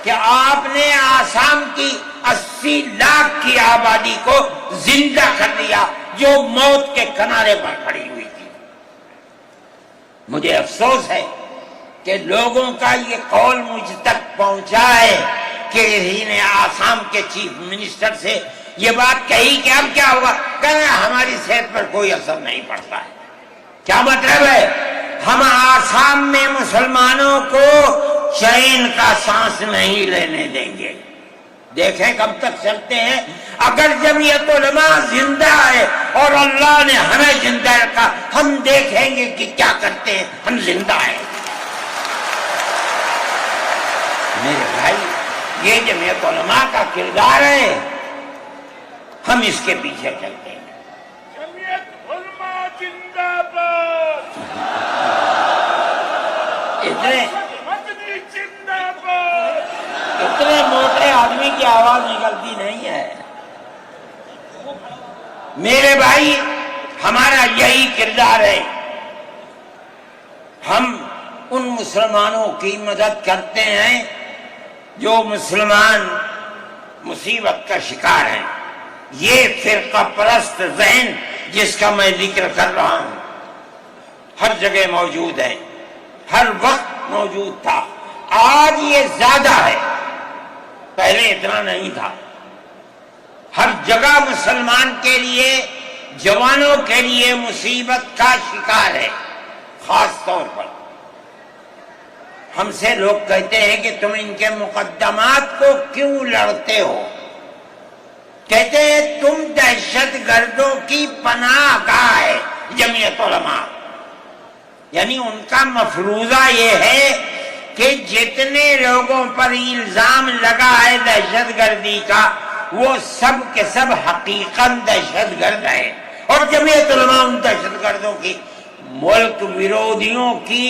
کہ آپ نے آسام کی 80 لاکھ کی آبادی کو زندہ کر دیا جو موت کے کنارے پر کھڑی ہوئی تھی۔ مجھے افسوس ہے کہ لوگوں کا یہ قول مجھ تک پہنچا ہے کہ انہی نے آسام کے چیف منسٹر سے یہ بات کہی کہ اب کیا ہوگا، کہنا ہماری صحت پر کوئی اثر نہیں پڑتا ہے۔ کیا مطلب ہے؟ ہم آسام میں مسلمانوں کو چین کا سانس نہیں لینے دیں گے۔ دیکھیں کب تک چلتے ہیں۔ اگر جمعیت علماء زندہ ہے اور اللہ نے ہمیں زندہ رکھا، ہم دیکھیں گے کہ کیا کرتے ہیں، ہم زندہ ہیں۔ میرے بھائی، یہ جمعیت علماء کا کردار ہے، ہم اس کے پیچھے چلتے ہیں۔ جمعیت علماء زندہ باد، مدنی زندہ باد۔ اتنے موٹے آدمی کی آواز نکلتی نہیں ہے۔ میرے بھائی، ہمارا یہی کردار ہے۔ ہم ان مسلمانوں کی مدد کرتے ہیں جو مسلمان مصیبت کا شکار ہیں۔ یہ فرقہ پرست ذہن جس کا میں ذکر کر رہا ہوں ہر جگہ موجود ہے، ہر وقت موجود تھا، آج یہ زیادہ ہے، پہلے اتنا نہیں تھا۔ ہر جگہ مسلمان کے لیے، جوانوں کے لیے مصیبت کا شکار ہے۔ خاص طور پر ہم سے لوگ کہتے ہیں کہ تم ان کے مقدمات کو کیوں لڑتے ہو؟ کہتے ہیں تم دہشت گردوں کی پناہ گاہ ہے جمعیت علماء۔ یعنی ان کا مفروضہ یہ ہے کہ جتنے لوگوں پر الزام لگا ہے دہشت گردی کا، وہ سب کے سب حقیقت دہشت گرد ہیں، اور جمعیت علماء ان دہشت گردوں کی، ملک ویرودھیوں کی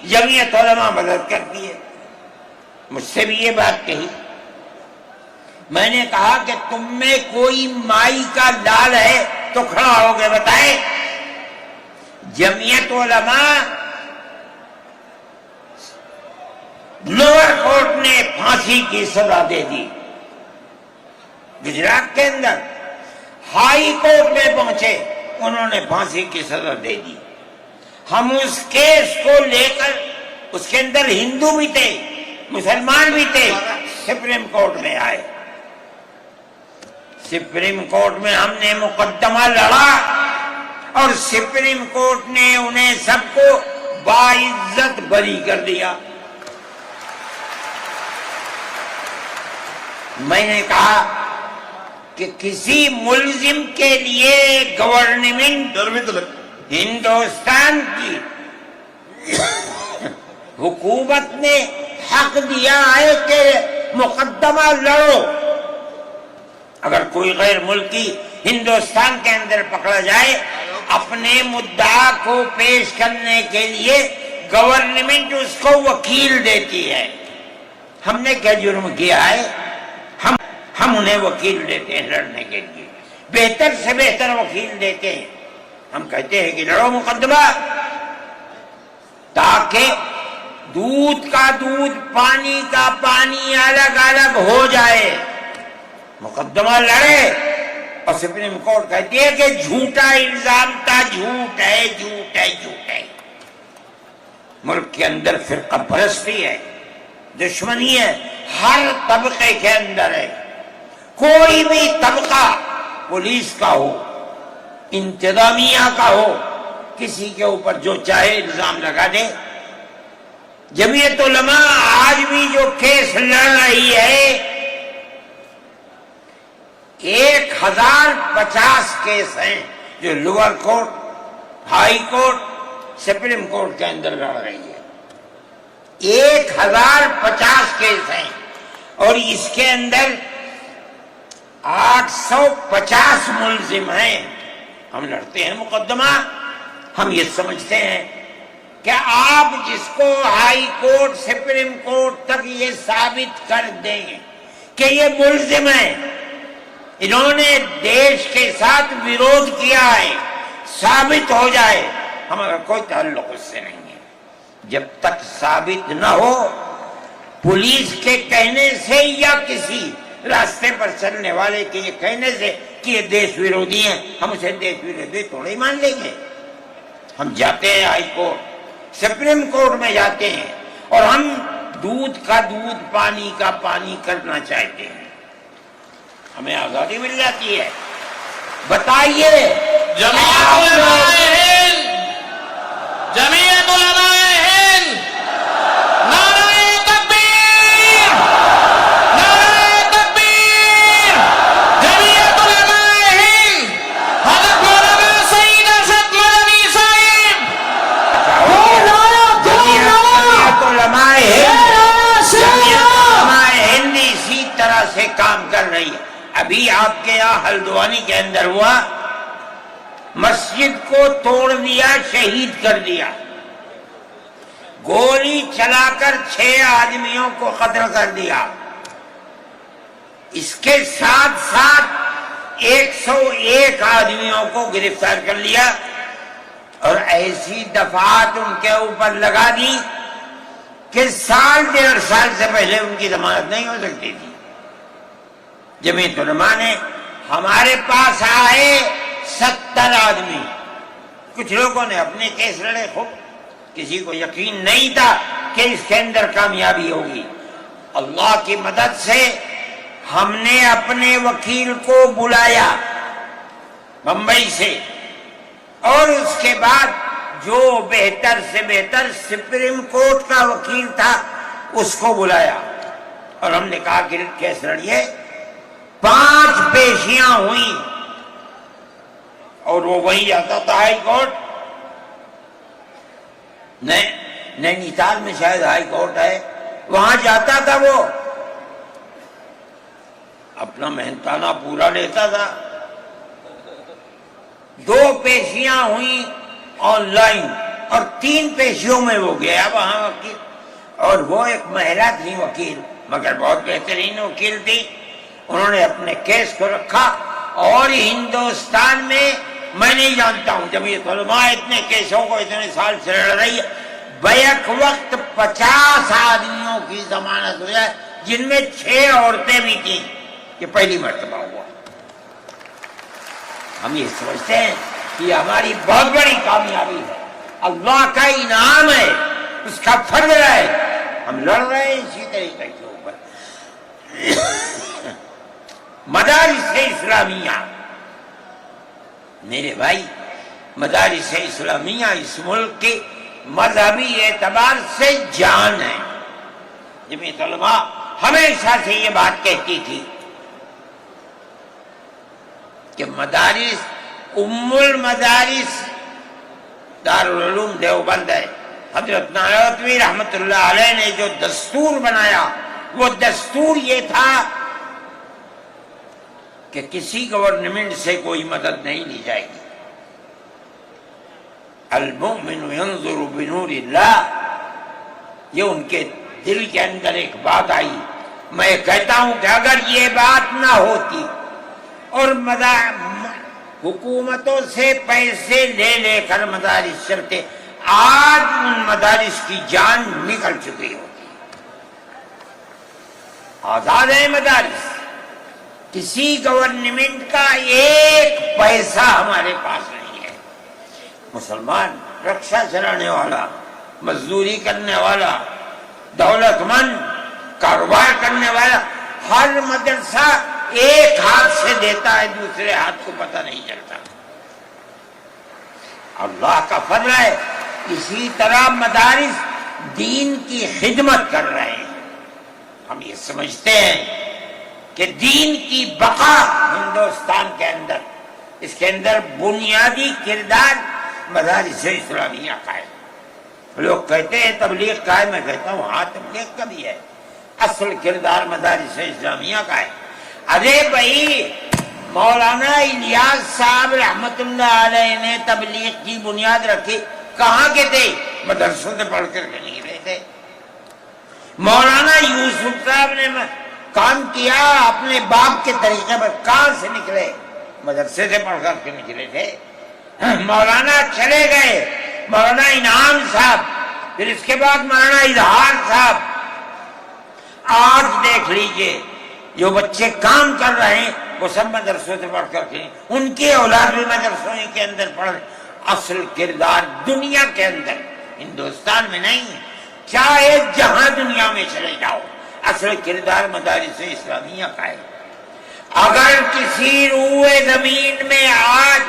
جمعیت علماء مدد کرتی ہے۔ مجھ سے بھی یہ بات کہی، میں نے کہا کہ تم میں کوئی مائی کا لال ہے تو کھڑا ہو کے بتائے۔ جمعیت علماء لوور کورٹ نے پھانسی کی سزا دے دی، گجرات کے اندر ہائی کورٹ میں پہنچے، انہوں نے پھانسی کی سزا دے دی۔ ہم اس کیس کو لے کر، اس کے اندر ہندو بھی تھے، مسلمان بھی تھے، سپریم کورٹ میں آئے۔ سپریم کورٹ میں ہم نے مقدمہ لڑا اور سپریم کورٹ نے انہیں سب کو باعزت بری کر دیا۔ میں نے کہا کہ کسی ملزم کے لیے گورنمنٹ ہندوستان کی حکومت نے حق دیا ہے کہ مقدمہ لڑو۔ اگر کوئی غیر ملکی ہندوستان کے اندر پکڑا جائے، اپنے مدعا کو پیش کرنے کے لیے گورنمنٹ اس کو وکیل دیتی ہے۔ ہم نے کیا جرم کیا ہے؟ ہم انہیں وکیل دیتے ہیں لڑنے کے لیے، بہتر سے بہتر وکیل دیتے ہیں۔ ہم کہتے ہیں کہ لڑو مقدمہ، تاکہ دودھ کا دودھ، پانی کا پانی الگ الگ ہو جائے۔ مقدمہ لڑے اور سپریم کورٹ کہتی ہے کہ جھوٹا الزام تھا، جھوٹ ہے، جھوٹ ہے، جھوٹ ہے۔ ملک کے اندر فرقہ پرستی ہے، دشمنی ہے، ہر طبقے کے اندر ہے۔ کوئی بھی طبقہ پولیس کا ہو، انتظامیہ کا ہو، کسی کے اوپر جو چاہے الزام لگا دے۔ جمعیت علماء آج بھی جو کیس لڑ رہی ہے 1050 کیس ہیں جو lower court, high court, supreme court کے اندر لڑ رہی ہے۔ 1050 کیس ہیں اور اس کے اندر 850 ملزم ہیں۔ ہم لڑتے ہیں مقدمہ، ہم یہ سمجھتے ہیں کہ آپ جس کو ہائی کورٹ، سپریم کورٹ تک یہ ثابت کر دیں کہ یہ ملزم ہیں، انہوں نے دیش کے ساتھ ویرودھ کیا ہے، ثابت ہو جائے، ہمارا کوئی تعلق اس سے نہیں ہے۔ جب تک ثابت نہ ہو، پولیس کے کہنے سے یا کسی راستے پر چلنے والے کے یہ کہنے سے کہ یہ دیش ویرودھی ہیں، ہم اسے دیش ویرودھی تھوڑے ہی مان لیں گے۔ ہم جاتے ہیں ہائی کورٹ، سپریم کورٹ میں جاتے ہیں اور ہم دودھ کا دودھ، پانی کا پانی کرنا چاہتے ہیں، ہمیں آزادی مل جاتی ہے۔ بتائیے جمعیت علماء ہند، جمعیت علماء ہند، نعرہ تکبیر، نعرہ تکبیر، جمعیت علماء ہند، حضرت مولانا سعید ارشد مدنی صاحب، جمعیت علماء ہند اسی طرح سے کام کر رہی ہے۔ ابھی آپ کے یہاں ہلدوانی کے اندر ہوا، مسجد کو توڑ دیا، شہید کر دیا، گولی چلا کر 6 آدمیوں کو قتل کر دیا، اس کے ساتھ ساتھ 101 آدمیوں کو گرفتار کر لیا اور ایسی دفعات ان کے اوپر لگا دی کہ 1.5 سال سے پہلے ان کی ضمانت نہیں ہو سکتی تھی۔ جمعیت علماء نے ہمارے پاس آئے 70 آدمی، کچھ لوگوں نے اپنے کیس لڑے، خوب، کسی کو یقین نہیں تھا کہ اس کے اندر کامیابی ہوگی۔ اللہ کی مدد سے ہم نے اپنے وکیل کو بلایا بمبئی سے، اور اس کے بعد جو بہتر سے بہتر سپریم کورٹ کا وکیل تھا اس کو بلایا اور ہم نے کہا کہ کیس لڑیے۔ 5 پیشیاں ہوئیں اور وہ وہیں جاتا تھا ہائی کورٹ، نینی تال میں شاید ہائی کورٹ ہے، وہاں جاتا تھا، وہ اپنا محنتانہ پورا لیتا تھا۔ 2 پیشیاں ہوئیں آن لائن اور 3 پیشیوں میں وہ گیا وہاں وکیل، اور وہ ایک مہیلا تھی وکیل، مگر بہت بہترین وکیل تھی۔ انہوں نے اپنے کیس کو رکھا اور ہندوستان میں میں نہیں جانتا ہوں، جمعیت علماء اتنے کیسوں کو اتنے سال سے لڑ رہی ہے، بیک وقت 50 آدمیوں کی ضمانت ہو جائے، جن میں 6 عورتیں بھی تھیں۔ یہ پہلی مرتبہ ہوا۔ ہم یہ سمجھتے ہیں کہ یہ ہماری بہت بڑی کامیابی ہے، اللہ کا انعام ہے، اس کا فضل ہے۔ ہم لڑ رہے ہیں اسی طریقے کے اوپر۔ مدارس اسلامیہ، میرے بھائی، مدارس اسلامیہ اس ملک کے مذہبی اعتبار سے جان ہے۔ جمعیت علماء ہمیشہ سے یہ بات کہتی تھی کہ مدارس، ام المدارس دارالعلوم دیوبند ہے۔ حضرت نانوتوی رحمت اللہ علیہ نے جو دستور بنایا، وہ دستور یہ تھا کہ کسی گورنمنٹ سے کوئی مدد نہیں لی جائے گی۔ المؤمن ينظر بنور اللہ، یہ ان کے دل کے اندر ایک بات آئی۔ میں کہتا ہوں کہ اگر یہ بات نہ ہوتی اور حکومتوں سے پیسے لے لے کر مدارس چلتے، آج ان مدارس کی جان نکل چکی ہوتی۔ آزاد ہے مدارس، کسی گورنمنٹ کا ایک پیسہ ہمارے پاس نہیں ہے. مسلمان رکشا چلانے والا، مزدوری کرنے والا، دولت مند، کاروبار کرنے والا، ہر مدرسہ ایک ہاتھ سے دیتا ہے، دوسرے ہاتھ کو پتہ نہیں چلتا. اللہ کا فضل ہے. اسی طرح مدارس دین کی خدمت کر رہے ہیں. ہم یہ سمجھتے ہیں کہ دین کی بقا ہندوستان کے اندر، اس کے اندر بنیادی کردار مدارس اسلامیہ کا ہے. لوگ کہتے ہیں تبلیغ کا ہے، میں کہتا ہوں ہاں تبلیغ کا بھی ہے، اصل کردار مدارس اسلامیہ کا ہے. ارے بھائی مولانا الیاس صاحب رحمت اللہ علیہ نے تبلیغ کی بنیاد رکھی، کہاں کے تھے؟ مدرسوں سے پڑھ کر کے نکلے تھے. مولانا یوسف صاحب نے کام کیا اپنے باپ کے طریقے پر، کہاں سے نکلے؟ مدرسے سے پڑھ کر کے نکلے تھے. مولانا چلے گئے، مولانا انعام صاحب، پھر اس کے بعد مولانا اظہار صاحب. آج دیکھ لیجئے جو بچے کام کر رہے ہیں وہ سب مدرسوں سے پڑھ کر کے، ان کی اولاد بھی مدرسوں کے اندر پڑھ رہے. اصل کردار دنیا کے اندر، ہندوستان میں نہیں، چاہے جہاں دنیا میں چلے جاؤ، اصل کردار مدارس اسلامیہ کا ہے. اگر کسی روئے زمین میں آج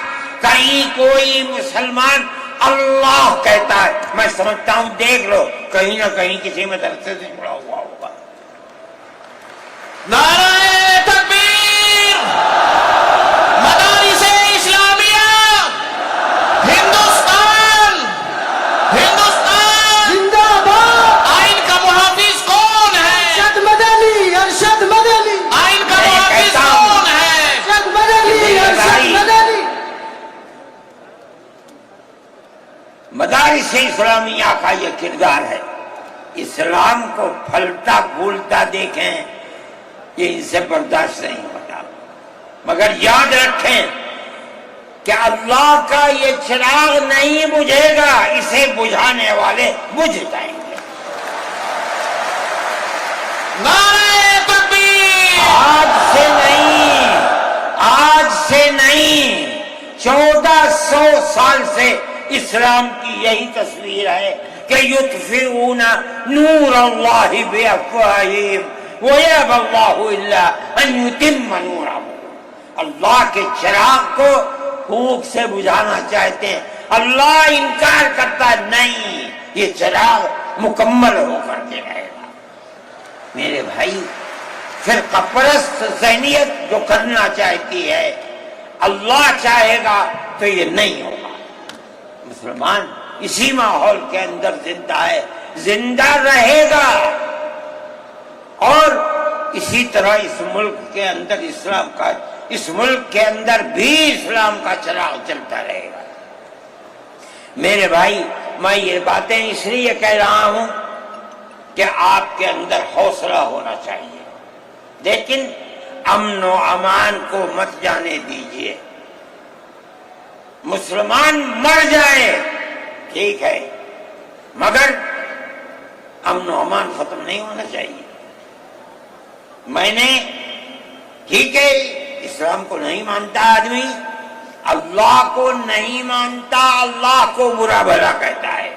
کہیں کوئی مسلمان اللہ کہتا ہے، میں سمجھتا ہوں دیکھ لو کہیں نہ کہیں کسی مدرسے سے جڑا ہوا ہوگا. نعرہ تکبیر! مدارس اسلامیہ! ہندوستان! ہندوستان! زندہ باد! آئین کا محافظ کون ہے؟ ارشد مدنی، ارشد مدنی، آئین کا محافظ کون ہے؟ ارشد مدنی، ارشد مدنی. مدارس اسلامیہ کا یہ کردار ہے. اسلام کو پھلتا پھولتا دیکھیں یہ ان سے برداشت نہیں ہوتا. مگر یاد رکھیں کہ اللہ کا یہ چراغ نہیں بجھے گا، اسے بجھانے والے بجھ جائیں گے. نعرہ تکبیر! آج سے نہیں 1400 سال سے اسلام کی یہی تصویر ہے کہ یطفئون نور اللہ بافواہہم ویأبی اللہ الا ان یتم نورہ. اللہ کے چراغ کو پھونک سے بجھانا چاہتے ہیں، اللہ انکار کرتا نہیں، یہ چراغ مکمل ہو کر کے رہے گا. میرے بھائی فرقہ پرست ذہنیت جو کرنا چاہتی ہے، اللہ چاہے گا تو یہ نہیں ہوگا. مسلمان اسی ماحول کے اندر زندہ ہے، زندہ رہے گا، اور اسی طرح اس ملک کے اندر اسلام کا، اس ملک کے اندر بھی اسلام کا چراغ چلتا رہے گا. میرے بھائی میں یہ باتیں اس لیے کہہ رہا ہوں کہ آپ کے اندر حوصلہ ہونا چاہیے، لیکن امن و امان کو مت جانے دیجیے. مسلمان مر جائے ٹھیک ہے، مگر امن و امان ختم نہیں ہونا چاہیے. میں نے ٹھیک ہے اسلام کو نہیں مانتا آدمی، اللہ کو نہیں مانتا، اللہ کو برا بھلا کہتا ہے.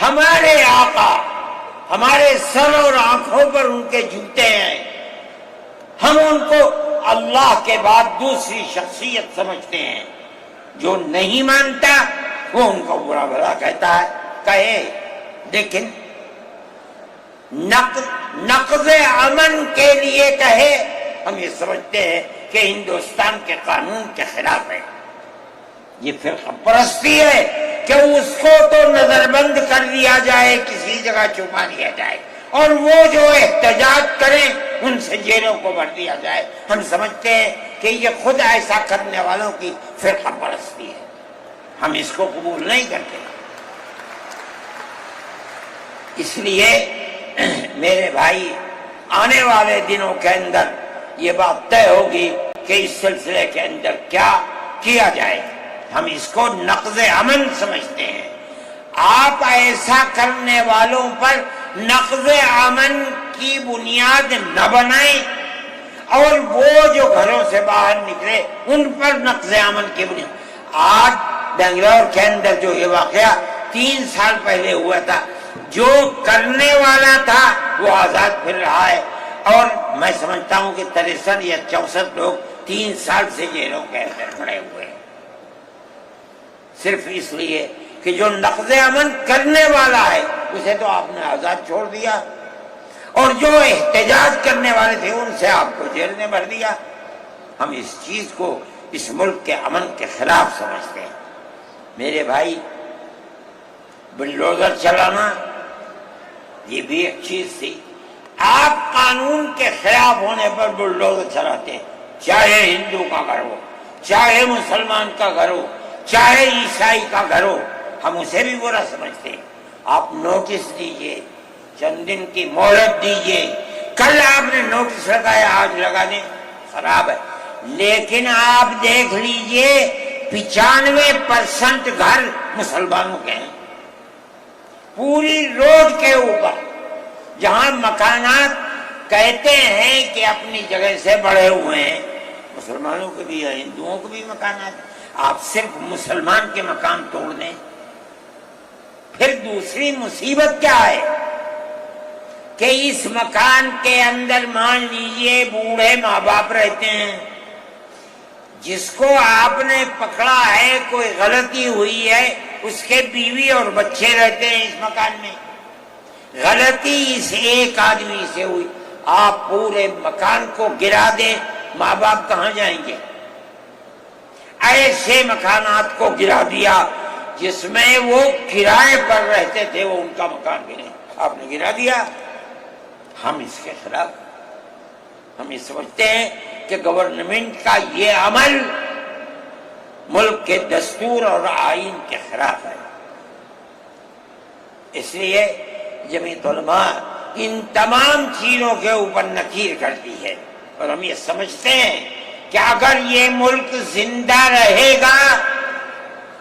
ہمارے آقا ہمارے سر اور آنکھوں پر ان کے جوتے ہیں، ہم ان کو اللہ کے بعد دوسری شخصیت سمجھتے ہیں. جو نہیں مانتا وہ ان کو برا بھلا کہتا ہے، کہے، لیکن نقض امن کے لیے کہے، ہم یہ سمجھتے ہیں کہ ہندوستان کے قانون کے خلاف ہے. یہ فرقہ پرستی ہے کہ اس کو تو نظر بند کر دیا جائے، کسی جگہ چھپا دیا جائے، اور وہ جو احتجاج کریں ان سے جیلوں کو بھر دیا جائے. ہم سمجھتے ہیں کہ یہ خود ایسا کرنے والوں کی فرقہ پرستی ہے، ہم اس کو قبول نہیں کرتے. اس لیے میرے بھائی آنے والے دنوں کے اندر یہ بات طے ہوگی کہ اس سلسلے کے اندر کیا کیا جائے. ہم اس کو نقض امن سمجھتے ہیں. آپ ایسا کرنے والوں پر نقض امن کی بنیاد نہ بنائیں، اور وہ جو گھروں سے باہر نکلے ان پر نقض امن کی بنیاد. آج بنگلور کے اندر جو یہ واقعہ 3 سال پہلے ہوا تھا، جو کرنے والا تھا وہ آزاد پھر رہا ہے، اور میں سمجھتا ہوں کہ 63 یا 64 لوگ 3 سال سے جیلوں کے اندر پڑے ہوئے ہیں، صرف اس لیے کہ جو نقض امن کرنے والا ہے اسے تو آپ نے آزاد چھوڑ دیا، اور جو احتجاج کرنے والے تھے ان سے آپ کو جیل میں بھر دیا. ہم اس چیز کو اس ملک کے امن کے خلاف سمجھتے ہیں. میرے بھائی، بلڈوزر چلانا یہ بھی ایک چیز تھی. آپ قانون کے خلاف ہونے پر بلڈوزر چلاتے ہیں، چاہے ہندو کا گھر ہو، چاہے مسلمان کا گھر ہو، چاہے عیسائی کا گھر ہو، ہم اسے بھی برا سمجھتے ہیں. آپ نوٹس دیجئے، چند دن کی مہلت دیجئے. کل آپ نے نوٹس لگایا، آج لگا دیں، خراب ہے. لیکن آپ دیکھ لیجئے 95% گھر مسلمانوں کے ہیں. پوری روڈ کے اوپر جہاں مکانات کہتے ہیں کہ اپنی جگہ سے بڑھے ہوئے ہیں، مسلمانوں کے بھی ہیں، ہندوؤں کے بھی مکانات. آپ صرف مسلمان کے مکان توڑ دیں. پھر دوسری مصیبت کیا ہے کہ اس مکان کے اندر مان لیجئے بوڑھے ماں باپ رہتے ہیں، جس کو آپ نے پکڑا ہے، کوئی غلطی ہوئی ہے، اس کے بیوی اور بچے رہتے ہیں اس مکان میں. غلطی اس ایک آدمی سے ہوئی، آپ پورے مکان کو گرا دیں، ماں باپ کہاں جائیں گے؟ ایسے مکانات کو گرا دیا جس میں وہ کرائے پر رہتے تھے، وہ ان کا مکان بھی نہیں، آپ نے گرا دیا. ہم اس کے خلاف، ہم یہ سمجھتے ہیں کہ گورنمنٹ کا یہ عمل ملک کے دستور اور آئین کے خلاف ہے. اس لیے جمعیت علماء ان تمام چیزوں کے اوپر نکیر کرتی ہے، اور ہم یہ سمجھتے ہیں کہ اگر یہ ملک زندہ رہے گا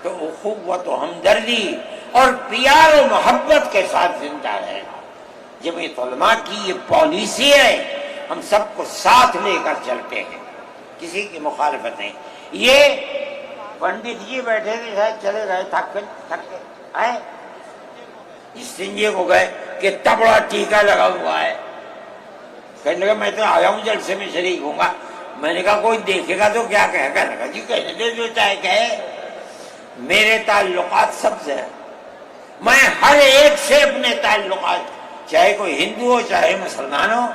تو اخوت و ہمدردی اور پیار و محبت کے ساتھ زندہ رہے گا. جمعیت علماء کی یہ پالیسی ہے، ہم سب کو ساتھ لے کر چلتے ہیں، کسی کی مخالفت نہیں. یہ پنڈت جی بیٹھے تھے، شاید چلے گئے، تھک کے آئے، اس سنجے کو گئے کہ اتنا بڑا ٹیکا لگا ہوا ہے. کہنے لگا میں تو آیا ہوں جلسے میں شریک ہوں گا. میں نے کہا کوئی دیکھے گا تو کیا کہے گا؟ لگا جی کہنے دے، جو چاہے کہے. میرے تعلقات سب سے ہیں، میں ہر ایک سے اپنے تعلقات، چاہے کوئی ہندو ہو چاہے مسلمان ہو.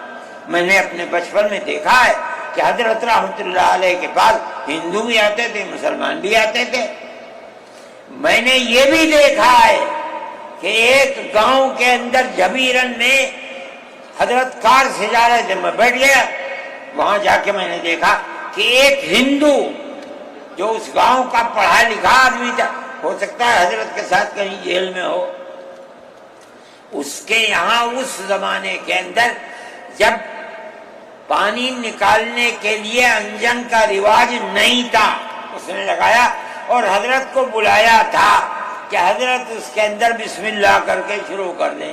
میں نے اپنے بچپن میں دیکھا ہے کہ حضرت رحمت اللہ علیہ کے پاس ہندو بھی آتے تھے، مسلمان بھی آتے تھے. میں نے یہ بھی دیکھا ہے کہ ایک گاؤں کے اندر جبیرن میں حضرت کار سے جا رہے تھے، میں بیٹھ گیا. وہاں جا کے میں نے دیکھا کہ ایک ہندو جو اس گاؤں کا پڑھا لکھا آدمی تھا، ہو سکتا ہے حضرت کے ساتھ کہیں جیل میں ہو، اس کے یہاں اس زمانے کے اندر جب پانی نکالنے کے لیے انجن کا رواج نہیں تھا، اس نے لگایا اور حضرت کو بلایا تھا کہ حضرت اس کے اندر بسم اللہ کر کے شروع کر دیں.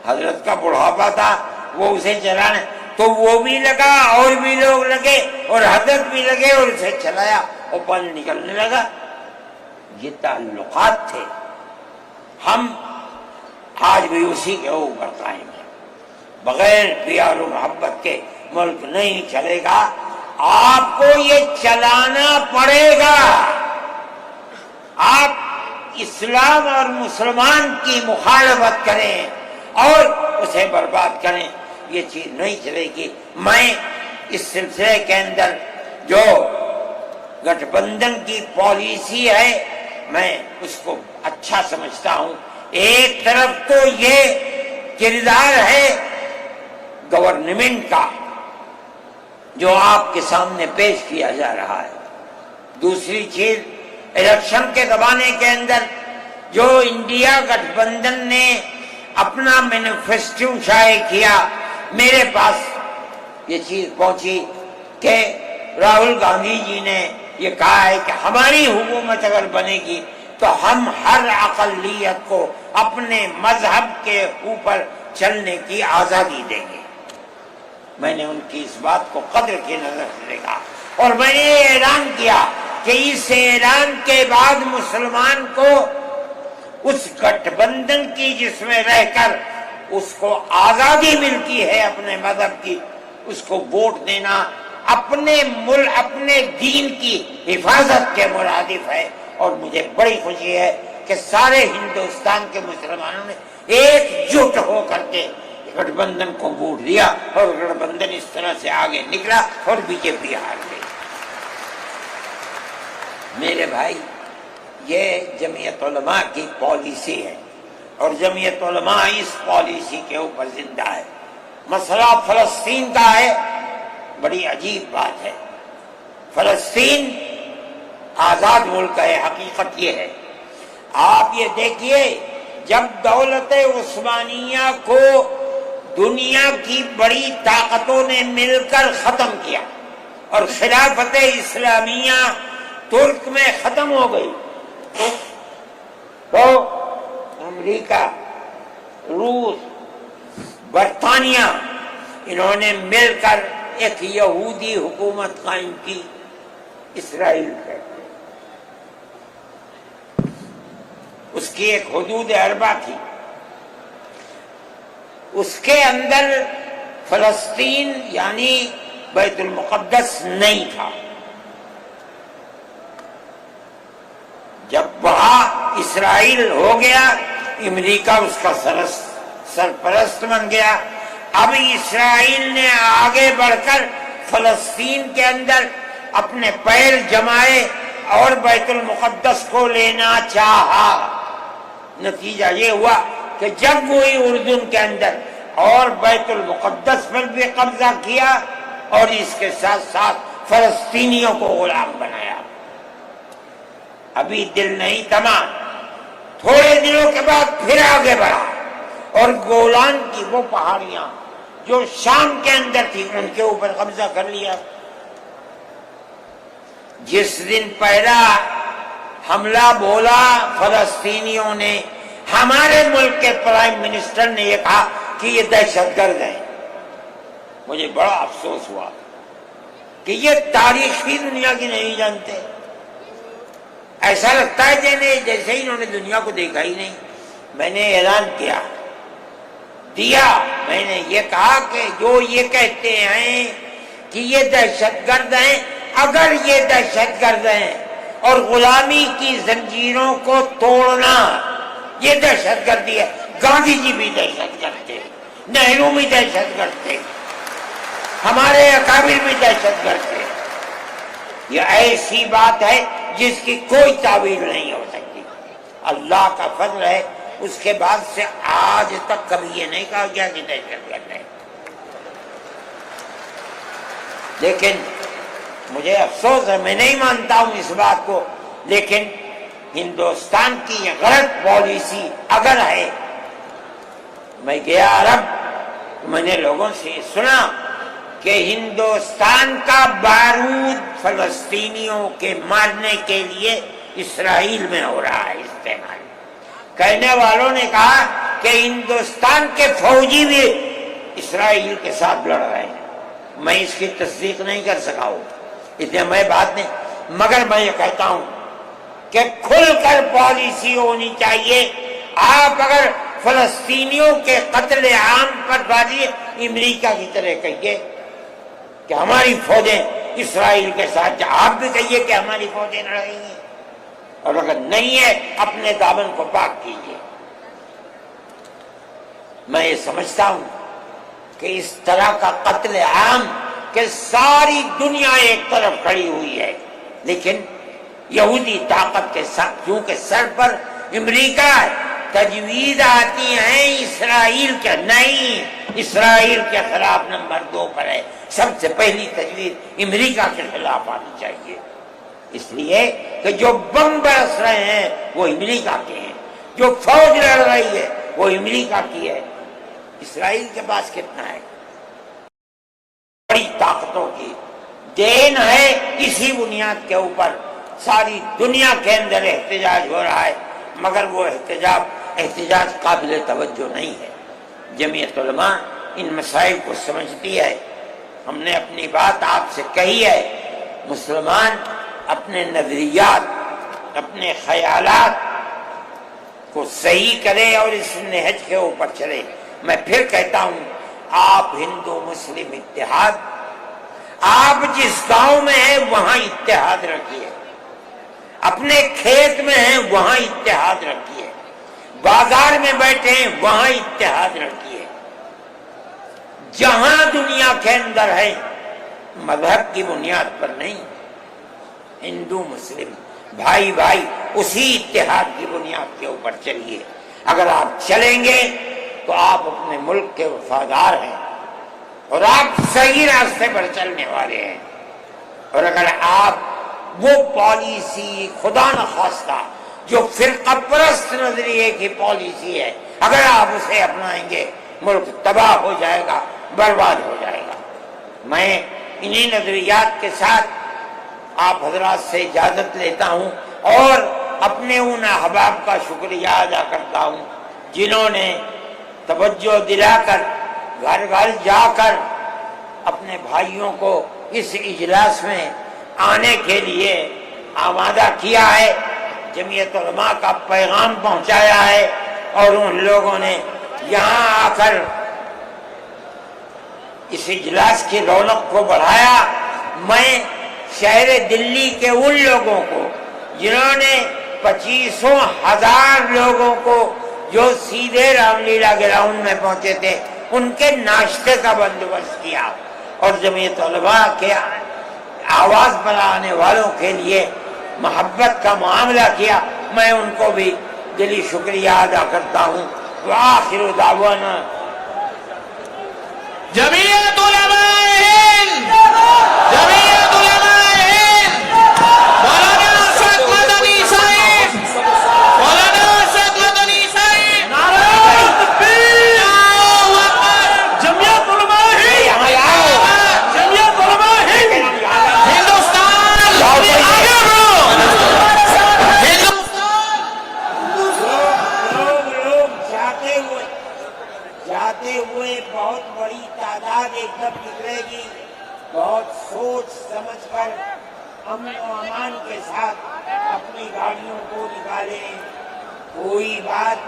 حضرت کا بڑھاپا تھا، وہ اسے چلانے، تو وہ بھی لگا اور بھی لوگ لگے اور حضرت بھی لگے اور اسے چلایا اور پانی نکلنے لگا. یہ تعلقات تھے. ہم آج بھی اسی کے اوپر قائم ہیں. بغیر پیار و محبت کے ملک نہیں چلے گا. آپ کو یہ چلانا پڑے گا. آپ اسلام اور مسلمان کی مخالفت کریں اور اسے برباد کریں، یہ چیز نہیں چلے گی. میں اس سلسلے کے اندر جو گٹھ بندھن کی پالیسی ہے میں اس کو اچھا سمجھتا ہوں. ایک طرف تو یہ کردار ہے گورنمنٹ کا جو آپ کے سامنے پیش کیا جا رہا ہے. دوسری چیز الیکشن کے زمانے کے اندر جو انڈیا گٹھ بندھن نے اپنا مینیفیسٹو شائع کیا، میرے پاس یہ چیز پہنچی کہ راہل گاندھی جی نے یہ کہا ہے کہ ہماری حکومت اگر بنے گی تو ہم ہر اقلیت کو اپنے مذہب کے اوپر چلنے کی آزادی دیں گے. میں نے ان کی اس بات کو قدر کی نظر سے دیکھا اور میں نے یہ اعلان کیا کہ اس اعلان کے بعد مسلمان کو اس گٹھ بندھن کی جس میں رہ کر اس کو آزادی ملتی ہے اپنے مذہب کی، اس کو ووٹ دینا اپنے ملک اپنے دین کی حفاظت کے مرادف ہے۔ اور مجھے بڑی خوشی ہے کہ سارے ہندوستان کے مسلمانوں نے ایک جٹ ہو کر کے گٹھ بندھن کو ووٹ دیا اور گٹھ بندھن اس طرح سے آگے نکلا اور بی جے پی ہار گئی۔ میرے بھائی، یہ جمعیت علماء کی پالیسی ہے اور جمعیت علماء اس پالیسی کے اوپر زندہ ہے۔ مسئلہ فلسطین کا ہے، بڑی عجیب بات ہے۔ فلسطین آزاد ملک ہے، حقیقت یہ ہے۔ آپ یہ دیکھیے، جب دولت عثمانیہ کو دنیا کی بڑی طاقتوں نے مل کر ختم کیا اور خلافت اسلامیہ ترک میں ختم ہو گئی، تو امریکہ، روس، برطانیہ، انہوں نے مل کر ایک یہودی حکومت قائم کی، اسرائیل کہتے ہیں۔ اس کی ایک حدود اربع تھی، اس کے اندر فلسطین یعنی بیت المقدس نہیں تھا۔ جب وہاں اسرائیل ہو گیا، امریکہ اس کا سرپرست بن گیا۔ اب اسرائیل نے آگے بڑھ کر فلسطین کے اندر اپنے پیر جمائے اور بیت المقدس کو لینا چاہا۔ نتیجہ یہ ہوا کہ جب وہی اردن کے اندر اور بیت المقدس پر بھی قبضہ کیا اور اس کے ساتھ ساتھ فلسطینیوں کو غلام بنایا۔ ابھی دل نہیں تھما، تھوڑے دنوں کے بعد پھر آگے بڑھا اور گولان کی وہ پہاڑیاں جو شام کے اندر تھی ان کے اوپر قبضہ کر لیا۔ جس دن پہلا حملہ بولا فلسطینیوں نے، ہمارے ملک کے پرائم منسٹر نے یہ کہا کہ یہ دہشت گرد ہیں۔ مجھے بڑا افسوس ہوا کہ یہ تاریخ ہی دنیا کی نہیں جانتے۔ ایسا لگتا ہے جیسے ہی انہوں نے دنیا کو دیکھا ہی نہیں۔ میں نے اعلان دیا، میں نے یہ کہا کہ جو یہ کہتے ہیں کہ یہ دہشت گرد ہیں، اگر یہ دہشت گرد ہیں اور غلامی کی زنجیروں کو توڑنا یہ دہشت گردی ہے، گاندھی جی بھی دہشت گرد تھے، نہرو بھی دہشت گرد تھے، ہمارے اکابر بھی دہشت گرد تھے۔ یہ ایسی بات ہے جس کی کوئی تعبیر نہیں ہو سکتی۔ اللہ کا فضل ہے، اس کے بعد سے آج تک کبھی یہ نہیں کہا گیا کہ دہشت گرد ہے۔ لیکن مجھے افسوس ہے، میں نہیں مانتا ہوں اس بات کو، لیکن ہندوستان کی یہ غلط پالیسی اگر ہے۔ میں گیا عرب، میں نے لوگوں سے سنا کہ ہندوستان کا بارود فلسطینیوں کے مارنے کے لیے اسرائیل میں ہو رہا ہے استعمال۔ کہنے والوں نے کہا کہ ہندوستان کے فوجی بھی اسرائیل کے ساتھ لڑ رہے ہیں۔ میں اس کی تصدیق نہیں کر سکا ہوں، اتنے میں بات نہیں، مگر میں یہ کہتا ہوں کہ کھل کر پالیسی ہونی چاہیے۔ آپ اگر فلسطینیوں کے قتل عام پر بازی امریکہ کی طرح کہیے کہ ہماری فوجیں اسرائیل کے ساتھ، آپ بھی کہیے کہ ہماری فوجیں لڑ رہی ہیں، اور اگر نہیں ہے اپنے دامن کو پاک کیجیے۔ میں یہ سمجھتا ہوں کہ اس طرح کا قتل عام کہ ساری دنیا ایک طرف کھڑی ہوئی ہے، لیکن یہودی طاقت کے ساتھ کیونکہ سر پر امریکہ ہے، تجویز آتی ہیں اسرائیل کے، نہیں، اسرائیل کے خلاف نمبر 2 پر ہے۔ سب سے پہلی تجویز امریکہ کے خلاف آنی چاہیے، اس لیے کہ جو بم برس رہے ہیں وہ امریکہ کے ہیں، جو فوج لڑ رہی ہے وہ امریکہ کی ہے۔ اسرائیل کے پاس کتنا ہے؟ بڑی طاقتوں کی دین ہے، اسی بنیاد کے اوپر ساری دنیا کے اندر احتجاج ہو رہا ہے، مگر وہ احتجاج قابل توجہ نہیں ہے۔ جمعیت علماء ان مسائل کو سمجھتی ہے ہم نے اپنی بات آپ سے کہی ہے، مسلمان اپنے نظریات، اپنے خیالات کو صحیح کرے اور اس نہج کے اوپر چلے۔ میں پھر کہتا ہوں، آپ ہندو مسلم اتحاد، آپ جس گاؤں میں ہیں وہاں اتحاد رکھیے، اپنے کھیت میں ہیں وہاں اتحاد رکھیے، بازار میں بیٹھے ہیں وہاں اتحاد رکھیے، جہاں دنیا کے اندر ہے مذہب کی بنیاد پر نہیں، ہندو مسلم بھائی بھائی اسی اتحاد کی بنیاد کے اوپر چلیے۔ اگر آپ چلیں گے تو آپ اپنے ملک کے وفادار ہیں اور آپ صحیح راستے پر چلنے والے ہیں، اور اگر آپ وہ پالیسی خدا نخواستہ جو فرقہ پرست نظریے کی پالیسی ہے اگر آپ اسے اپنائیں گے، ملک تباہ ہو جائے گا، برباد ہو جائے گا۔ میں انہی نظریات کے ساتھ آپ حضرات سے اجازت لیتا ہوں اور اپنے ان احباب کا شکریہ ادا کرتا ہوں جنہوں نے توجہ دلا کر گھر گھر جا کر اپنے بھائیوں کو اس اجلاس میں آنے کے لیے آمادہ کیا ہے، جمعیت علماء کا پیغام پہنچایا ہے، اور ان لوگوں نے یہاں آ کر اس اجلاس کی رونق کو بڑھایا۔ میں شہر دلی کے ان لوگوں کو جنہوں نے 25,000 لوگوں کو جو سیدھے رام لیلا گراؤنڈ میں پہنچے تھے ان کے ناشتے کا بندوبست کیا، اور جمعیت علماء کے آواز بنانے والوں کے لیے محبت کا معاملہ کیا، میں ان کو بھی دلی شکریہ ادا کرتا ہوں۔ وآخر دعوانا جمعیت علماء ہند، جمعیت علماء ہند، مولانا ارشد مدنی صاحب، مولانا ارشد مدنی صاحب، نعرہ تکبیر! جمعیت علماء ہند! جمعیت علماء ہند! ہندوستان آگے بڑھو، ہندوستان لوگ جاتے ہوئے بہت بڑی تعداد ایک دم نکلے گی، بہت سوچ سمجھ کر امن و امان کے ساتھ اپنی گاڑیوں کو نکالیں، کوئی بات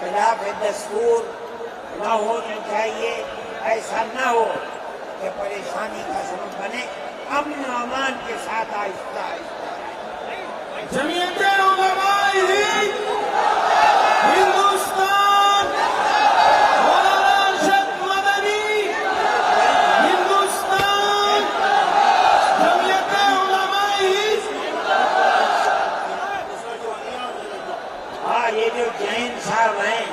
خلاف دستور نہ ہونی چاہیے، ایسا نہ ہو کہ پریشانی کا سبب بنے، امن و امان کے ساتھ آہستہ آہستہ۔ جمعیت علماء ہند ہندوستان، مولانا ارشد مدنی ہندوستان، جمعیت علماء ہند۔ ہاں، یہ جو جین صاحب ہیں،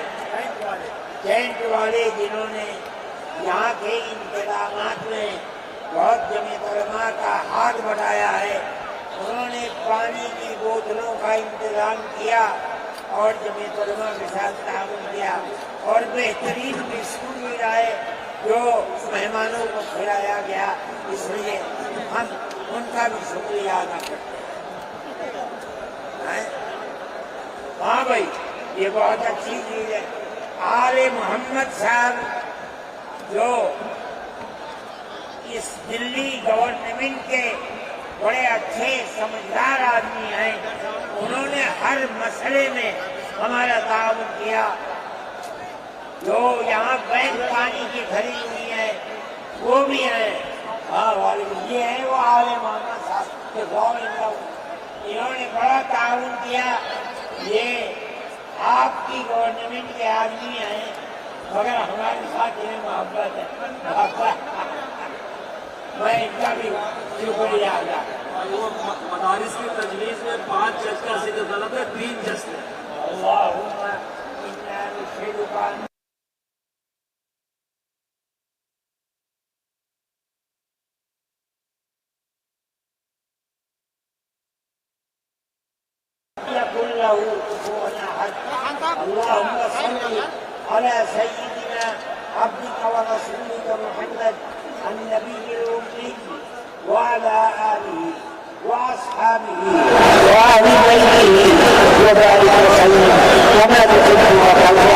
ٹینٹ والے جنہوں نے یہاں کے انتظامات میں بہت جمعیت علماء کا ہاتھ بڑھایا ہے، انہوں نے پانی کی بوتلوں کا انتظام کیا اور جمعیت علماء کے ساتھ تعاون کیا، اور بہترین بسکٹ بھی لائے جو مہمانوں کو کھلایا گیا، اس لیے ہم ان کا بھی شکریہ ادا کرتے ہیں۔ ہاں بھائی، یہ بہت اچھی چیز ہے۔ آل محمد صاحب جو اس دلی گورنمنٹ کے بڑے اچھے سمجھدار آدمی ہیں، انہوں نے ہر مسئلے میں ہمارا تعاون کیا۔ جو یہاں بینک پانی کی کھڑی ہوئی ہے وہ بھی ہیں، ہاں یہ ہے وہ آل محمد صاحب کے انہوں نے بڑا تعاون کیا۔ یہ آپ کی گورنمنٹ کے آدمی ہیں مگر ہمارے ساتھ انہیں محبت ہے، میں ان کا بھی شکریہ ادا کرتا ہوں۔ مدارس کی تجویز میں 5 جج کا ذکر غلط ہے، 3 جج ہے۔ اللہم انا نشہدک ان يكن له كفوا احد۔ اللهم صل على سيدنا عبدك ورسولك محمد النبي الأمي وعلى آله وأصحابه وآل بيته وبارك وسلم كما تحب وترضى